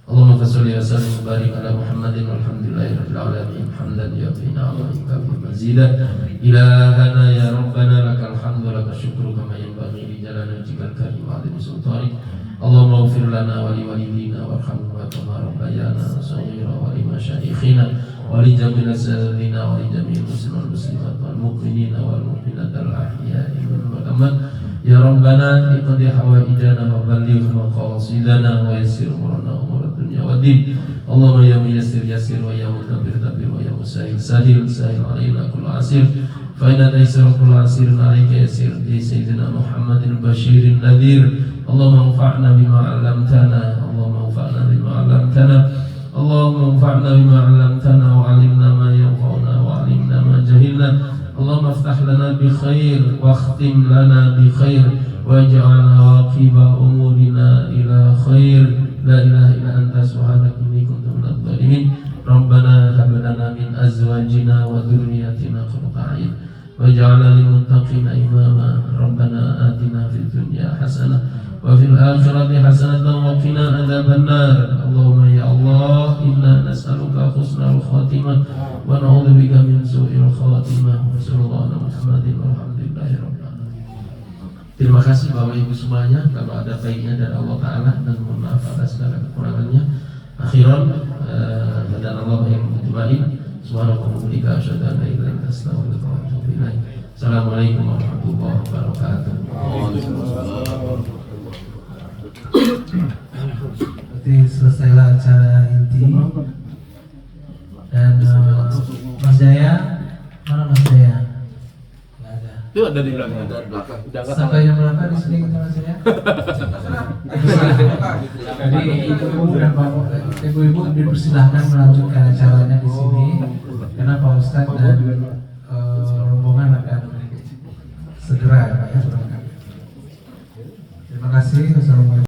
Allahumma shalli wa sallim wa barik ala Muhammadin walhamdulillahi rabbil alamin hamdan yu'tina wa yukafi mazidah. Ilahana ya Rabbana lakal hamdu lakal syukru kama yanbaghi li jalali wajhikal karim wa 'azimi sultanik. Allahumma ighfir lana wa li walidina warhamhuma kama rabbayana shaghira wa li masyayikhina wa li jami'il asatidina wa li jami'il muslimin wal muslimat wal mu'minina wal mu'minat al ahya'i minhum wal amwat. Ya Rabbana iqdi hawaijana wa balligh maqasidana wa yassir umurana umur dunya wa din. Allahumma ya muyassir yassir wa ya mudabbir dabbir wa ya musahil sahil sahil alaina kullu asir. Fa inna taysira kullu asirin alayka yassir bi sayyidina Muhammadin basyirin nadhir. Allahumma anfa'na bima 'allamtana. Allahumma anfa'na bima 'allamtana. Allahumma anfa'na bima 'allamtana wa 'allimna ma yanfa'una wa 'allimna ma jahilna. Allahumma aftah lana bi khair wa akhtim lana bi khair waj'al awaqiba umurina ila khair. La ilaha illa anta subhanaka inni kuntu minadh dhalimin. Rabbana hab lana min azwajina wa dhurriyyatina qurrata a'yun waj'alna lil muttaqina imama. Rabbana atina fid dunya hasanah wa fil akhirati hasanatan wa qina adzabannar. Allahumma ya Allah, inna nas'aluka husnal khatimah wa na'udzubika min su'il khatimah. Sallallahu Muhammadin walhamdulillahi rabbil alamin. Terima kasih Bapak Ibu semuanya. Kalau ada baiknya dari Allah Ta'ala, dan mohon maaf atas segala kekurangannya. Akhiran dan Allah yang mujmain. Subhanallah, asyhadu an la ilaha illa anta, astaghfiruka wa atubu ilaik. Assalamualaikum warahmatullahi wabarakatuh. Berarti selesailah acara inti. Dan Mas Jaya, mana Mas Jaya? Nggak ada. Itu ada di belakang. Sampai yang berapa di sini kita Mas Jaya? Jadi ibu-ibu dipersilahkan melanjutkan acaranya di sini karena Pak Ustadz dan rombongan akan segera ya Pak ya. Terima kasih. Wassalamualaikum.